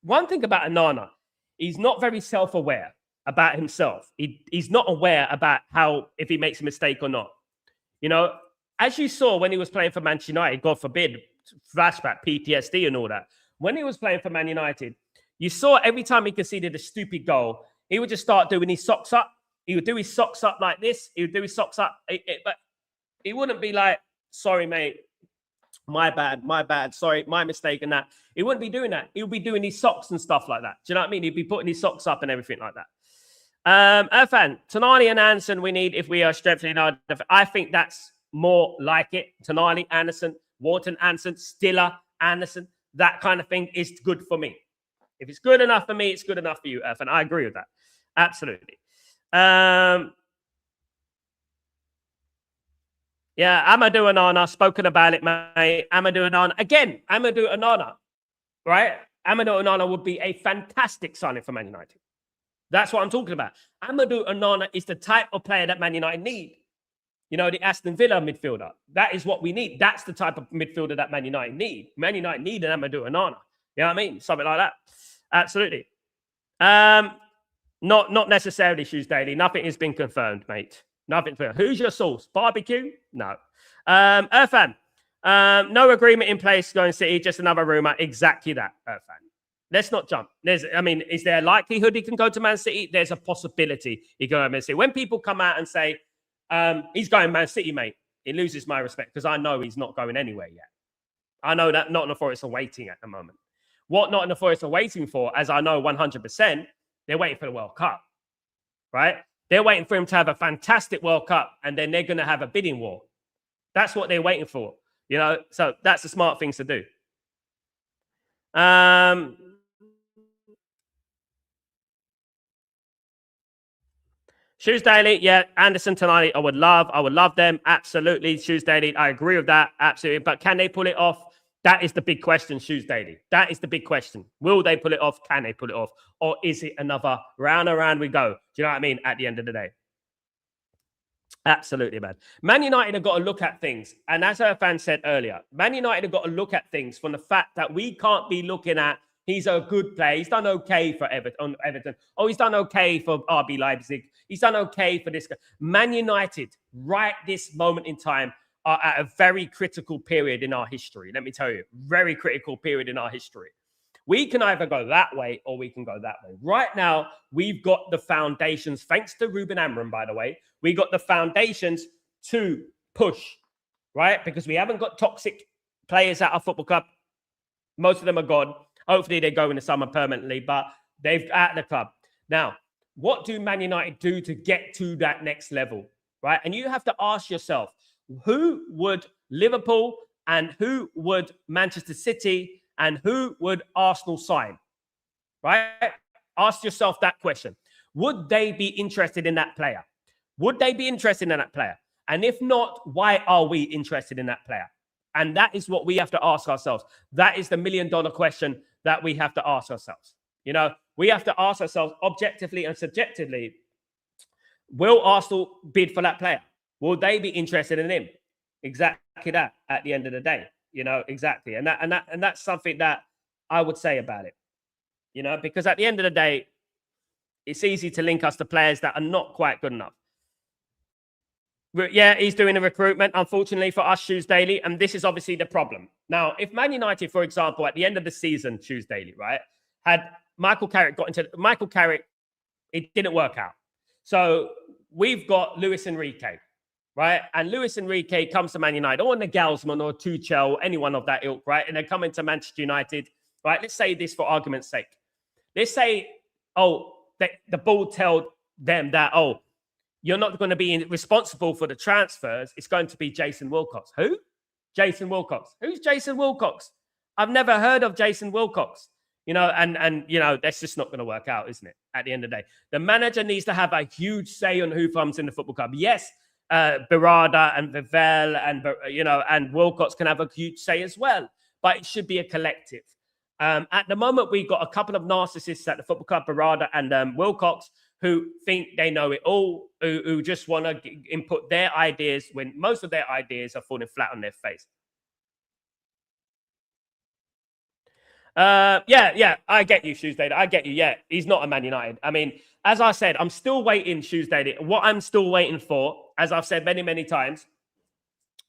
one thing about Onana, he's not very self-aware about himself. He's not aware about if he makes a mistake or not. As you saw when he was playing for Manchester United, God forbid, flashback, PTSD and all that. When he was playing for Man United, you saw every time he conceded a stupid goal, he would just start doing his socks up. He would do his socks up like this. He would do his socks up. But he wouldn't be like, sorry, mate, my bad, sorry, my mistake and that. He wouldn't be doing that. He would be doing his socks and stuff like that. Do you know what I mean? He'd be putting his socks up and everything like that. Irfan, Tonali and Anderson we need if we are strengthening our defense. I think that's more like it. Tonali, Anderson, Wharton, Anderson, Stiller, Anderson, that kind of thing is good for me. If it's good enough for me, it's good enough for you, Irfan. I agree with that. Absolutely. Yeah, Amadou Onana, spoken about it, mate. Amadou Onana. Again, Amadou Onana, right? Amadou Onana would be a fantastic signing for Man United. That's what I'm talking about. Amadou Onana is the type of player that Man United need. The Aston Villa midfielder. That is what we need. That's the type of midfielder that Man United need. Man United need an Amadou Onana. You know what I mean? Something like that. Absolutely. Not necessarily, Shoes Daily. Nothing has been confirmed, mate. Nothing. Who's your source? Barbecue? No. Irfan, no agreement in place going City, just another rumour. Exactly that, Irfan. Let's not jump. Is there a likelihood he can go to Man City? There's a possibility he can go to Man City. When people come out and say, he's going Man City, mate, it loses my respect because I know he's not going anywhere yet. I know that Nottingham Forest are waiting at the moment. What Nottingham Forest are waiting for, as I know 100%, they're waiting for the World Cup, right? They're waiting for him to have a fantastic World Cup, and then they're going to have a bidding war. That's what they're waiting for, you know? So that's the smart things to do. Shoes Daily, yeah, Anderson tonight, I would love them. Absolutely. Shoes Daily, I agree with that. Absolutely. But can they pull it off? That is the big question, Shoes Daily. That is the big question. Will they pull it off? Can they pull it off? Or is it another round and round we go? Do you know what I mean? At the end of the day. Absolutely, man. Man United have got to look at things. And as our fan said earlier, Man United have got to look at things from the fact that we can't be looking at he's a good player. He's done okay for Everton. Oh, he's done okay for RB Leipzig. He's done okay for this guy. Man United, right this moment in time, are at a very critical period in our history. Let me tell you, very critical period in our history. We can either go that way or we can go that way. Right now, we've got the foundations, thanks to Ruben Amorim, by the way, we got the foundations to push, right? Because we haven't got toxic players at our football club. Most of them are gone. Hopefully they go in the summer permanently, but they've at the club. Now, what do Man United do to get to that next level, right? And you have to ask yourself, who would Liverpool and who would Manchester City and who would Arsenal sign, right? Ask yourself that question. Would they be interested in that player? Would they be interested in that player? And if not, why are we interested in that player? And that is what we have to ask ourselves. That is the $1 million question that we have to ask ourselves. You know, we have to ask ourselves objectively and subjectively, will Arsenal bid for that player? Will they be interested in him? Exactly that at the end of the day, you know, exactly. And that's something that I would say about it, you know, because at the end of the day, it's easy to link us to players that are not quite good enough. Yeah, he's doing a recruitment, unfortunately for us, Shoes Daily. And this is obviously the problem. Now, if Man United, for example, at the end of the season, Shoes Daily, right, had Michael Carrick it didn't work out. So we've got Luis Enrique, right? And Luis Enrique comes to Man United, or Nagelsmann or Tuchel, anyone of that ilk, right? And they come into Manchester United, right? Let's say this for argument's sake. Let's say, the board told them that, you're not going to be responsible for the transfers. It's going to be Jason Wilcox. Who? Jason Wilcox. Who's Jason Wilcox? I've never heard of Jason Wilcox. You know, and you know, that's just not going to work out, isn't it? At the end of the day, the manager needs to have a huge say on who comes in the football club. Yes, Berardi and Vivel and Wilcox can have a huge say as well, but it should be a collective. At the moment, we've got a couple of narcissists at the football club, Berardi and Wilcox, who think they know it all, who just want to input their ideas when most of their ideas are falling flat on their face. Yeah, I get you, Shoes Daily. I get you. Yeah, he's not a Man United. I mean, as I said, I'm still waiting, Shoes Daily. What I'm still waiting for, as I've said many, many times,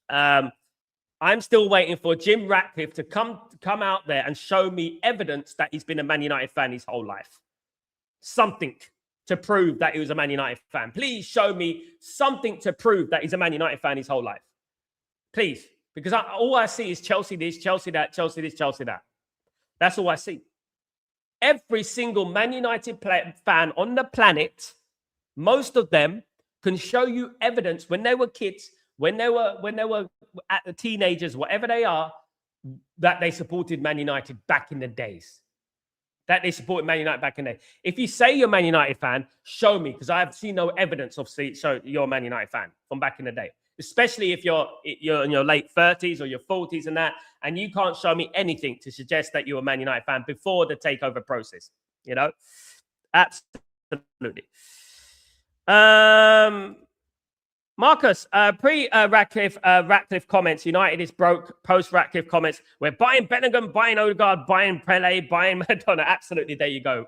I'm still waiting for Jim Ratcliffe to come out there and show me evidence that he's been a Man United fan his whole life. Something to prove that he was a Man United fan. Please show me something to prove that he's a Man United fan his whole life. Please. Because all I see is Chelsea this, Chelsea that, Chelsea this, Chelsea that. That's all I see. Every single Man United fan on the planet, most of them can show you evidence when they were kids, when they were at the teenagers, whatever they are, that they supported Man United back in the days. That they supported Man United back in the day. If you say you're a Man United fan, show me, because I have seen no evidence of you're a Man United fan from back in the day. Especially if you're in your late 30s or your 40s and that, and you can't show me anything to suggest that you're a Man United fan before the takeover process. You know? Absolutely. Marcus, Ratcliffe comments, United is broke. Post-Ratcliffe comments, we're buying Bellingham, buying Ødegaard, buying Pele, buying Madonna. Absolutely, there you go,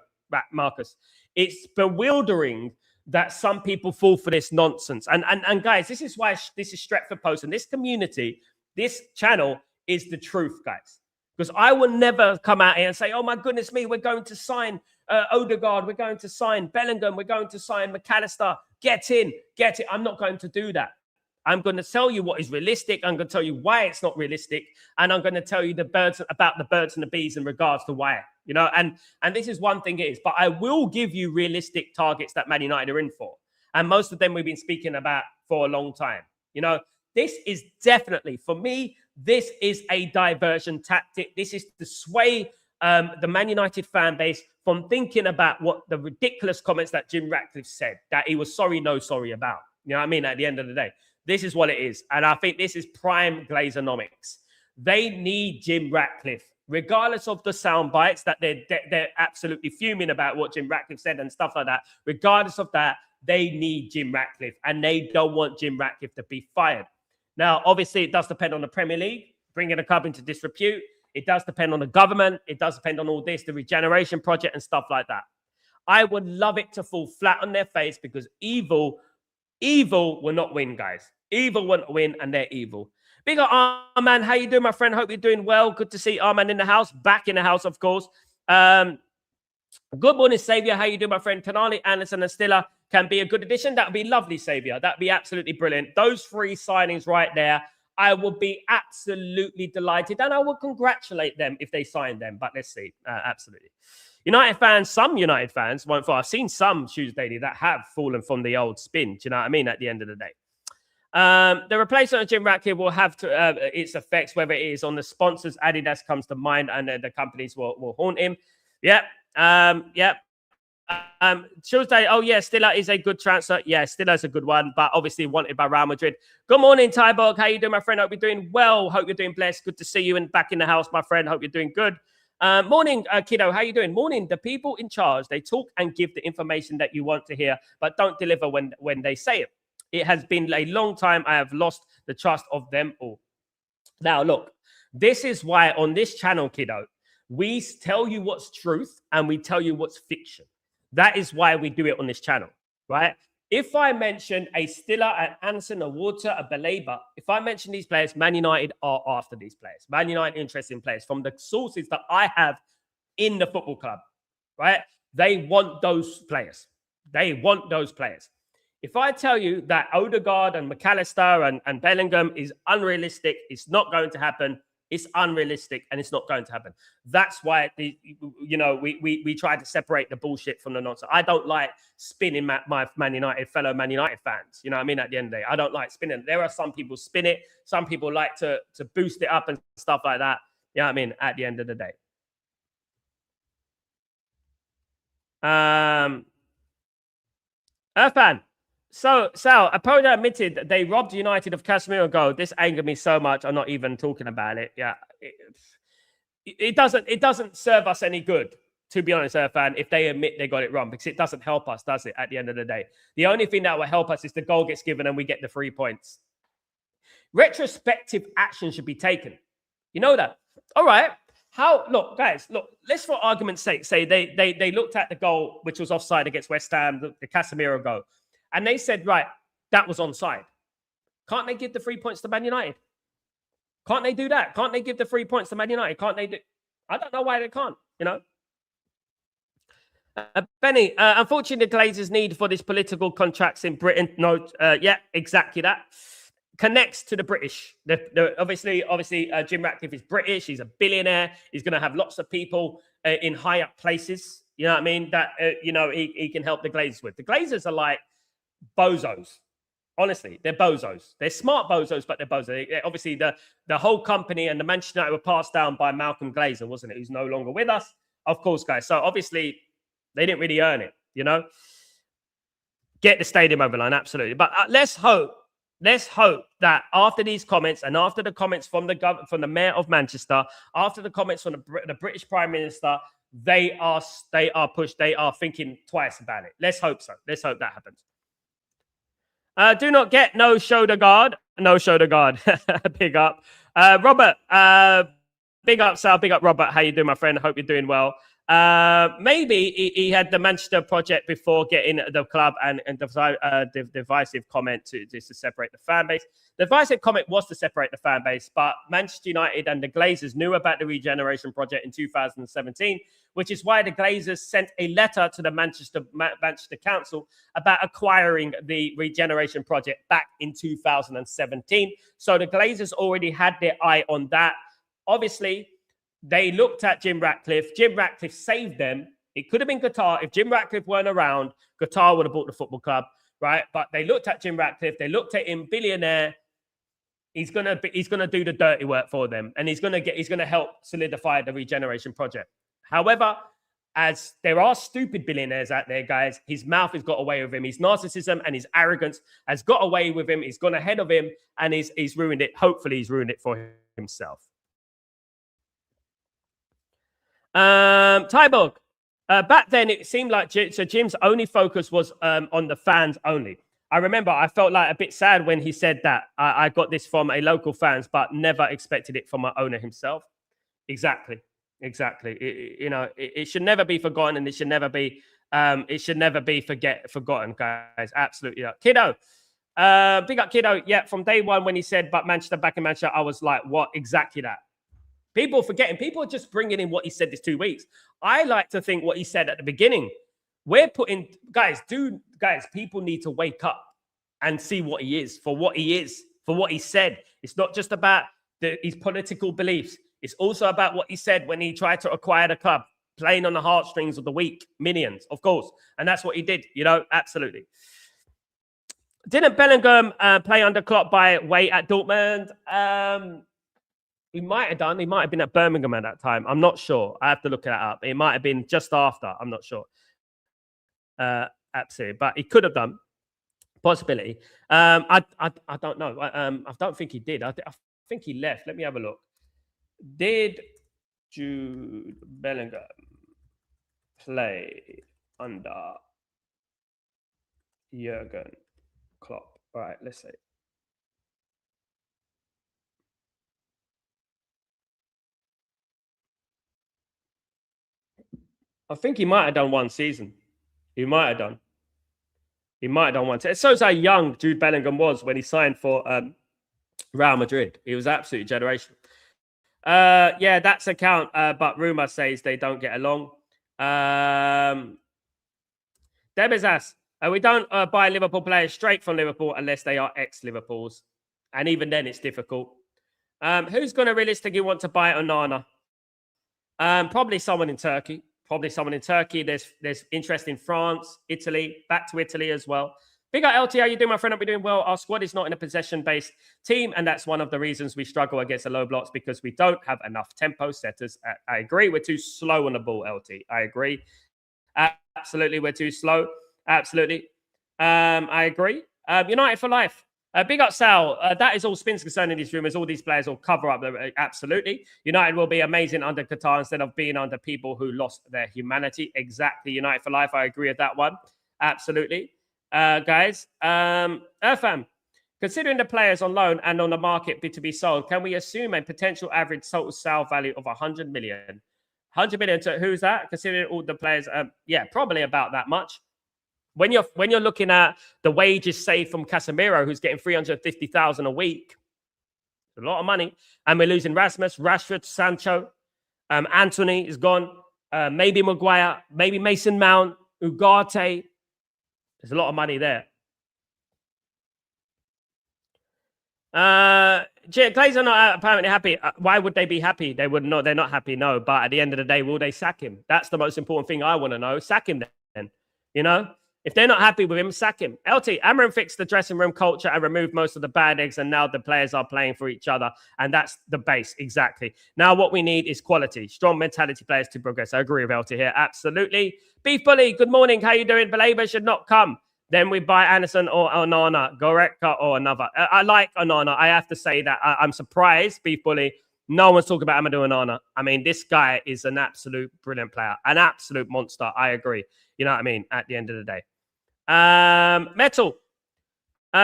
Marcus. It's bewildering that some people fall for this nonsense. And guys, this is why this is Stretford Post, and this community, this channel is the truth, guys. Because I will never come out here and say, oh my goodness me, we're going to sign Ødegaard, we're going to sign Bellingham, we're going to sign McAllister, get in, get it. I'm not going to do that. I'm going to tell you what is realistic. I'm going to tell you why it's not realistic. And I'm going to tell you about the birds and the bees in regards to why, you know, and this is one thing it is, but I will give you realistic targets that Man United are in for. And most of them we've been speaking about for a long time. You know, this is definitely, for me, this is a diversion tactic. This is to sway the Man United fan base from thinking about what the ridiculous comments that Jim Ratcliffe said, that he was sorry, no sorry about. You know what I mean? At the end of the day. This is what it is. And I think this is prime Glazeronomics. They need Jim Ratcliffe, regardless of the sound bites that they're absolutely fuming about what Jim Ratcliffe said and stuff like that. Regardless of that, they need Jim Ratcliffe, and they don't want Jim Ratcliffe to be fired. Now, obviously, it does depend on the Premier League, bringing a club into disrepute. It does depend on the government. It does depend on all this, the regeneration project and stuff like that. I would love it to fall flat on their face, because evil will not win, guys. Evil won't win, and they're evil. Big up, Arman. How you doing, my friend? Hope you're doing well. Good to see Arman in the house. Back in the house, of course. Good morning, Saviour. How you doing, my friend? Tonali, Anderson, and Stiller can be a good addition. That would be lovely, Saviour. That would be absolutely brilliant. Those three signings right there, I would be absolutely delighted, and I would congratulate them if they signed them. But let's see. Absolutely. United fans, some United fans won't fall. I've seen some Tuesday that have fallen from the old spin. Do you know what I mean? At the end of the day. The replacement of Jim Ratcliffe will have to its effects, whether it is on the sponsors. Adidas comes to mind, and the companies will haunt him. Yep. Tuesday. Oh yeah, Stiller is a good transfer. Yeah, Stiller's a good one, but obviously wanted by Real Madrid. Good morning, Tyborg. How you doing, my friend? Hope you're doing well. Hope you're doing blessed. Good to see you and back in the house, my friend. Hope you're doing good. Morning, kiddo. How you doing? Morning. The people in charge, they talk and give the information that you want to hear, but don't deliver when they say it. It has been a long time. I have lost the trust of them all. Now, look, this is why on this channel, kiddo, we tell you what's truth and we tell you what's fiction. That is why we do it on this channel, right? If I mention a Stiller, an Anderson, a Water, a Belaba, if I mention these players, Man United are after these players. Man United interested in players from the sources that I have in the football club, right? They want those players. They want those players. If I tell you that Ødegaard and McAllister and Bellingham is unrealistic, it's not going to happen. It's unrealistic and it's not going to happen. That's why we try to separate the bullshit from the nonsense. I don't like spinning my fellow Man United fans. You know what I mean? At the end of the day, I don't like spinning. There are some people spin it. Some people like to boost it up and stuff like that. You know what I mean? At the end of the day. Irfan. So, Sal, Apoda admitted that they robbed United of Casemiro goal. This angered me so much. I'm not even talking about it. Yeah, it doesn't serve us any good, to be honest, Irfan, if they admit they got it wrong, because it doesn't help us, does it? At the end of the day, the only thing that will help us is the goal gets given and we get the 3 points. Retrospective action should be taken. You know that. All right. Look, guys, let's for argument's sake say they looked at the goal which was offside against West Ham, the Casemiro goal. And they said, right, that was onside. Can't they give the 3 points to Man United? Can't they do that? Can't they give the 3 points to Man United? Can't they do? I don't know why they can't, you know. Benny, unfortunately, the Glazers' need for this political contracts in Britain, yeah, exactly that, connects to the British. Obviously, Jim Ratcliffe is British. He's a billionaire. He's going to have lots of people in high up places. You know what I mean? That, he can help the Glazers with. The Glazers are like bozos. Honestly, they're bozos. They're smart bozos, but they're bozos. Obviously, the whole company and the Manchester United were passed down by Malcolm Glazer, wasn't it? Who's no longer with us. Of course, guys. So obviously, they didn't really earn it, you know? Get the stadium over line, absolutely. But let's hope that after these comments and after the comments from the mayor of Manchester, after the comments from the British Prime Minister, they are pushed. They are thinking twice about it. Let's hope so. Let's hope that happens. Do not get no shoulder guard. No shoulder guard. Big up. Robert. Big up, Sal. Big up, Robert. How you doing, my friend? Hope you're doing well. Maybe he had the Manchester project before getting the club and the divisive comment to separate the fan base. The divisive comment was to separate the fan base, but Manchester United and the Glazers knew about the regeneration project in 2017, which is why the Glazers sent a letter to the Manchester Council about acquiring the regeneration project back in 2017. So the Glazers already had their eye on that. Obviously, they looked at Jim Ratcliffe. Jim Ratcliffe saved them. It could have been Qatar. If Jim Ratcliffe weren't around, Qatar would have bought the football club, right? But they looked at Jim Ratcliffe. They looked at him, billionaire. He's gonna do the dirty work for them, and he's gonna help solidify the regeneration project. However, as there are stupid billionaires out there, guys, his mouth has got away with him. His narcissism and his arrogance has got away with him. He's gone ahead of him, and he's ruined it. Hopefully, he's ruined it for himself. Tyborg, back then it seemed like Jim's only focus was on the fans only. I remember I felt like a bit sad when he said that. I got this from a local fans, but never expected it from my owner himself. Exactly. It should never be forgotten, and it should never be forgotten, guys. Absolutely. Kiddo, big up Kiddo. Yeah, from day one when he said, "But Manchester back in Manchester," I was like, "What? Exactly that." People forgetting. People are just bringing in what he said this 2 weeks. I like to think what he said at the beginning. We're putting, guys, people need to wake up and see what he is, for what he said. It's not just about his political beliefs. It's also about what he said when he tried to acquire the club, playing on the heartstrings of the weak, minions, of course. And that's what he did, absolutely. Didn't Bellingham play under Klopp by weight at Dortmund? He might have done. He might have been at Birmingham at that time. I'm not sure. I have to look that up. It might have been just after. I'm not sure. Absolutely. But he could have done. Possibility. I don't know. I don't think he did. I think he left. Let me have a look. Did Jude Bellingham play under Jurgen Klopp? All right, let's see. I think he might have done one season. He might have done one. It shows how young Jude Bellingham was when he signed for Real Madrid. He was absolutely generational. Yeah, that's a count. But Rumours says they don't get along. Debizas, we don't buy Liverpool players straight from Liverpool unless they are ex-Liverpools. And even then, it's difficult. Who's going to realistically want to buy Onana? Probably someone in Turkey. There's interest in France, Italy, back to Italy as well. Big up LT, how you doing, my friend? I'll be doing well. Our squad is not in a possession-based team, and that's one of the reasons we struggle against the low blocks, because we don't have enough tempo setters. I agree. We're too slow on the ball, LT. I agree. Absolutely, we're too slow. Absolutely. I agree. United for life. Big up, Sal. That is all spins concerning these rumours. All these players will cover up. Absolutely. United will be amazing under Qatar instead of being under people who lost their humanity. Exactly. United for life. I agree with that one. Absolutely. Guys, Irfam, considering the players on loan and on the market to be sold, can we assume a potential average total sale value of 100 million? 100 million to who's that? Considering all the players, yeah, probably about that much. When you're looking at the wages saved from Casemiro, who's getting 350,000 a week, a lot of money, and we're losing Rasmus, Rashford, Sancho, Anthony is gone, maybe Maguire, maybe Mason Mount, Ugarte. There's a lot of money there. Glazers are not apparently happy. Why would they be happy? They would not. They're not happy. No. But at the end of the day, will they sack him? That's the most important thing I want to know. Sack him then. If they're not happy with him, sack him. LT, Amram fixed the dressing room culture and removed most of the bad eggs, and now the players are playing for each other, and that's the base, exactly. Now what we need is quality, strong mentality players to progress. I agree with LT here, absolutely. Beef Bully, good morning. How you doing? Belabor should not come. Then we buy Anderson or Onana, Goretzka or another. I like Onana. I have to say that. I'm surprised, Beef Bully. No one's talking about Amadou Onana. I mean, this guy is an absolute brilliant player, an absolute monster. I agree. You know what I mean? At the end of the day. Metal.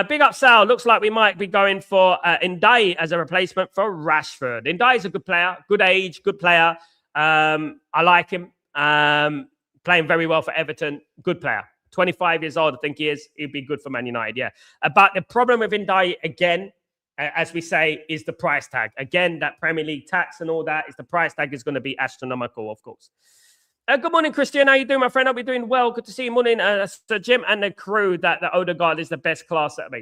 Big up, Sal. Looks like we might be going for Ndai as a replacement for Rashford. Ndai is a good player, good age, good player. I like him. Playing very well for Everton. Good player. 25 years old, I think he is. He'd be good for Man United, yeah. But the problem with Ndiaye, again, as we say, is the price tag. Again, that Premier League tax and all that, is the price tag is going to be astronomical, of course. Good morning, Christian. How you doing, my friend? I'll be doing well. Good to see you. Morning, Sir Jim and the crew. That the Ødegaard is the best class. Yeah,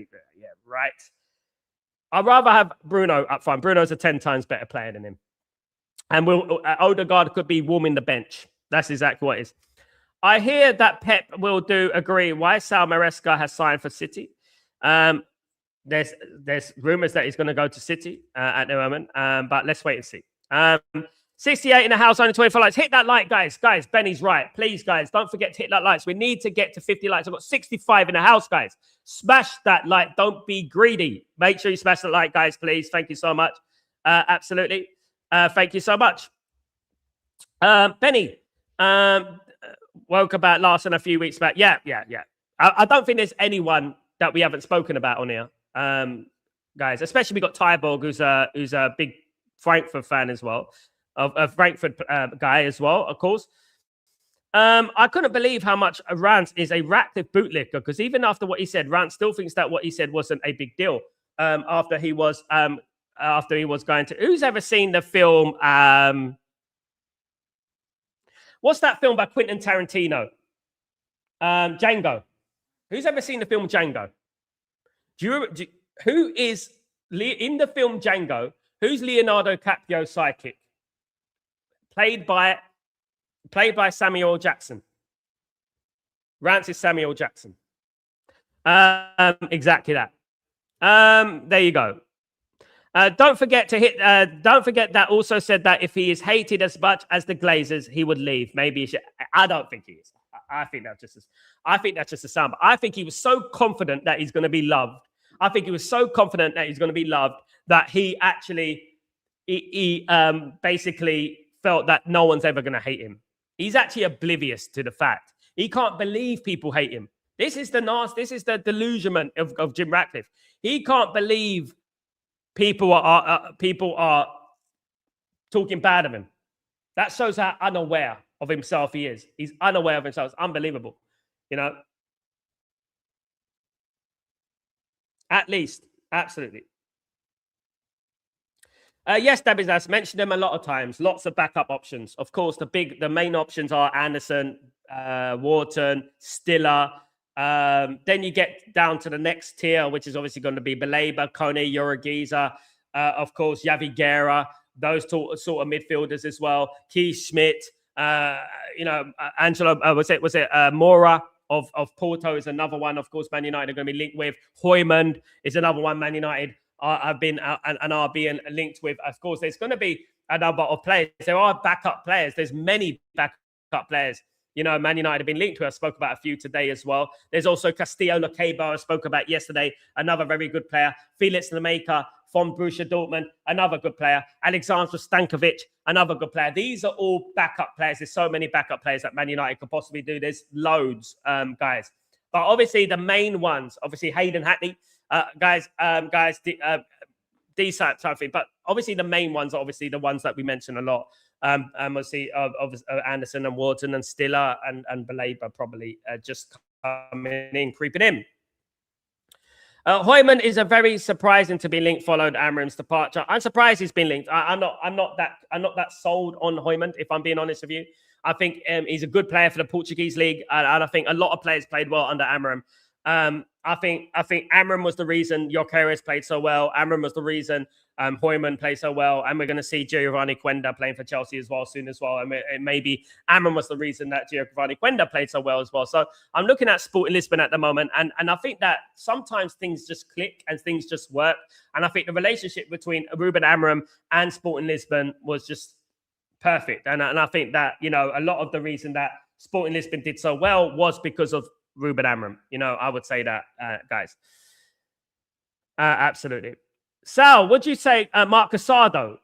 right. I'd rather have Bruno up front. Bruno's a 10 times better player than him. And Ødegaard could be warming the bench. That's exactly what it is. I hear that Pep will agree why Sal Maresca has signed for City. There's rumours that he's going to go to City at the moment, but let's wait and see. 68 in the house, only 24 likes. Hit that like, guys. Guys, Benny's right. Please, guys, don't forget to hit that likes. We need to get to 50 likes. I've got 65 in the house, guys. Smash that like. Don't be greedy. Make sure you smash that like, guys, please. Thank you so much. Absolutely. Thank you so much. Benny, woke about last and a few weeks back. Yeah. I don't think there's anyone that we haven't spoken about on here, guys. Especially we got Tyborg, who's a big Frankfurt fan as well, a Frankfurt guy as well, of course. I couldn't believe how much Rance is a Ratcliffe bootlicker, because even after what he said, Rance still thinks that what he said wasn't a big deal. After he was going to. Who's ever seen the film? What's that film by Quentin Tarantino? Django. Who's ever seen the film Django? Who is in the film Django? Who's Leonardo DiCaprio's sidekick? Played by Samuel Jackson. Rance is Samuel Jackson. Exactly that. There you go. Don't forget that also said that if he is hated as much as the Glazers, he would leave. Maybe he should. I don't think he is. I think that's just a sound. But I think he was so confident that he's going to be loved. I think he was so confident that he's going to be loved that he actually basically felt that no one's ever going to hate him. He's actually oblivious to the fact. He can't believe people hate him. This is the delusionment of Jim Ratcliffe. He can't believe people are talking bad of him. That shows how unaware of himself he is. He's unaware of himself. It's unbelievable, you know. At least, absolutely. Yes, Dabby's mentioned them a lot of times. Lots of backup options. Of course, the main options are Anderson, Wharton, Stiller. Then you get down to the next tier, which is obviously going to be Belabor, Kone, Yorgiza, of course, Javi Guerra, those sort of midfielders as well. Keith Schmidt, Angelo, was it Mora of Porto is another one. Of course, Man United are going to be linked with. Hoymond is another one Man United are being linked with. Of course, there's going to be a number of players. There are backup players. There's many backup players. You know, Man United have been linked to. I spoke about a few today as well. There's also Castillo Lacaba, I spoke about yesterday. Another very good player. Felix Lemaitre from Borussia Dortmund, another good player. Alexander Stankovic, another good player. These are all backup players. There's so many backup players that Man United could possibly do. There's loads, guys. But obviously the main ones, obviously Hayden Hatley, decent something. But obviously the main ones are obviously the ones that we mentioned a lot. We'll see Anderson and Wharton and Stiller and Belabor probably just coming in, creeping in. Hoyman is a very surprising to be linked followed Amram's departure. I'm surprised he's been linked. I'm not that sold on Hoyman, if I'm being honest with you. I think he's a good player for the Portuguese league, and I think a lot of players played well under Amram. I think Amram was the reason Gyökeres played so well. Amram was the reason Hoyman played so well. And we're going to see Giovanni Quenda playing for Chelsea as well soon as well. And maybe Amram was the reason that Giovanni Quenda played so well as well. So I'm looking at Sporting Lisbon at the moment. And I think that sometimes things just click and things just work. And I think the relationship between Ruben Amram and Sporting Lisbon was just perfect. And I think that, you know, a lot of the reason that Sporting Lisbon did so well was because of Ruben Amram. You know, I would say that, guys. Absolutely. Sal, would you say Marc Casado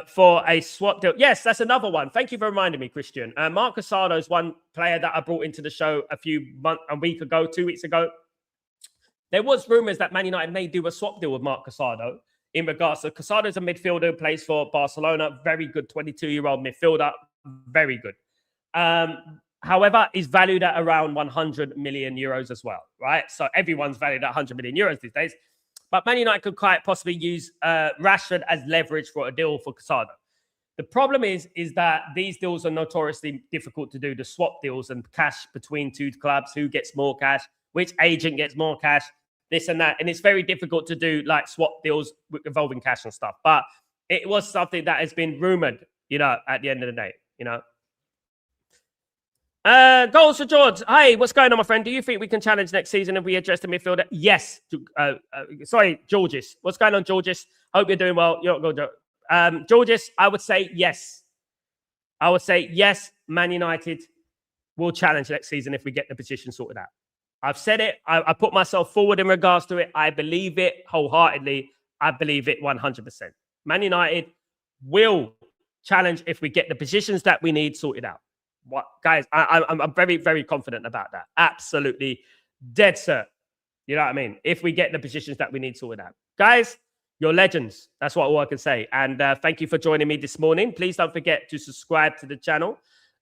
for a swap deal? Yes, that's another one. Thank you for reminding me, Christian. Marc Casado is one player that I brought into the show a week ago, 2 weeks ago. There was rumours that Man United may do a swap deal with Marc Casado in regards to Casado's a midfielder who plays for Barcelona. Very good 22-year-old midfielder. Very good. However, is valued at around 100 million euros as well, right? So everyone's valued at 100 million euros these days. But Man United could quite possibly use Rashford as leverage for a deal for Casado. The problem is that these deals are notoriously difficult to do, the swap deals and cash between two clubs, who gets more cash, which agent gets more cash, this and that. And it's very difficult to do like swap deals involving cash and stuff. But it was something that has been rumored, you know, at the end of the day, you know. Goals for George. Hi, what's going on, my friend? Do you think we can challenge next season if we address the midfielder? Yes. Sorry, Georges. What's going on, Georges? Hope you're doing well. You're not good. Georges, I would say yes. I would say yes, Man United will challenge next season if we get the position sorted out. I've said it. I put myself forward in regards to it. I believe it wholeheartedly. I believe it 100%. Man United will challenge if we get the positions that we need sorted out. What, guys, I'm very, very confident about that. Absolutely dead cert. You know what I mean? If we get the positions that we need sorted out. Guys, you're legends. That's what all I can say. And thank you for joining me this morning. Please don't forget to subscribe to the channel.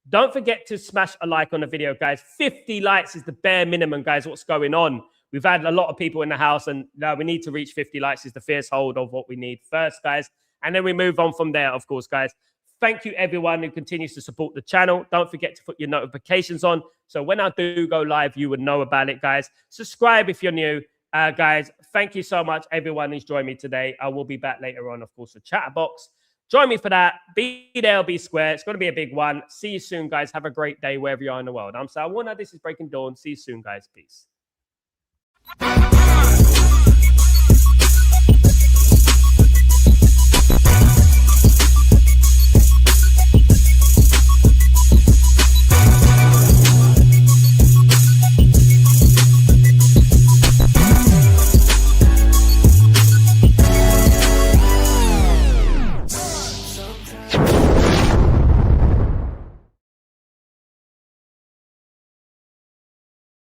Don't forget to smash a like on the video, guys. 50 likes is the bare minimum, guys. What's going on? We've had a lot of people in the house, and we need to reach 50 likes is the fierce hold of what we need first, guys. And then we move on from there, of course, guys. Thank you, everyone who continues to support the channel. Don't forget to put your notifications on, so when I do go live, you would know about it, guys. Subscribe if you're new. Guys, thank you so much, everyone who's joined me today. I will be back later on, of course, for Chatterbox. Join me for that. Be there, be square. It's going to be a big one. See you soon, guys. Have a great day wherever you are in the world. I'm Sal Warner. This is Breaking Dawn. See you soon, guys. Peace.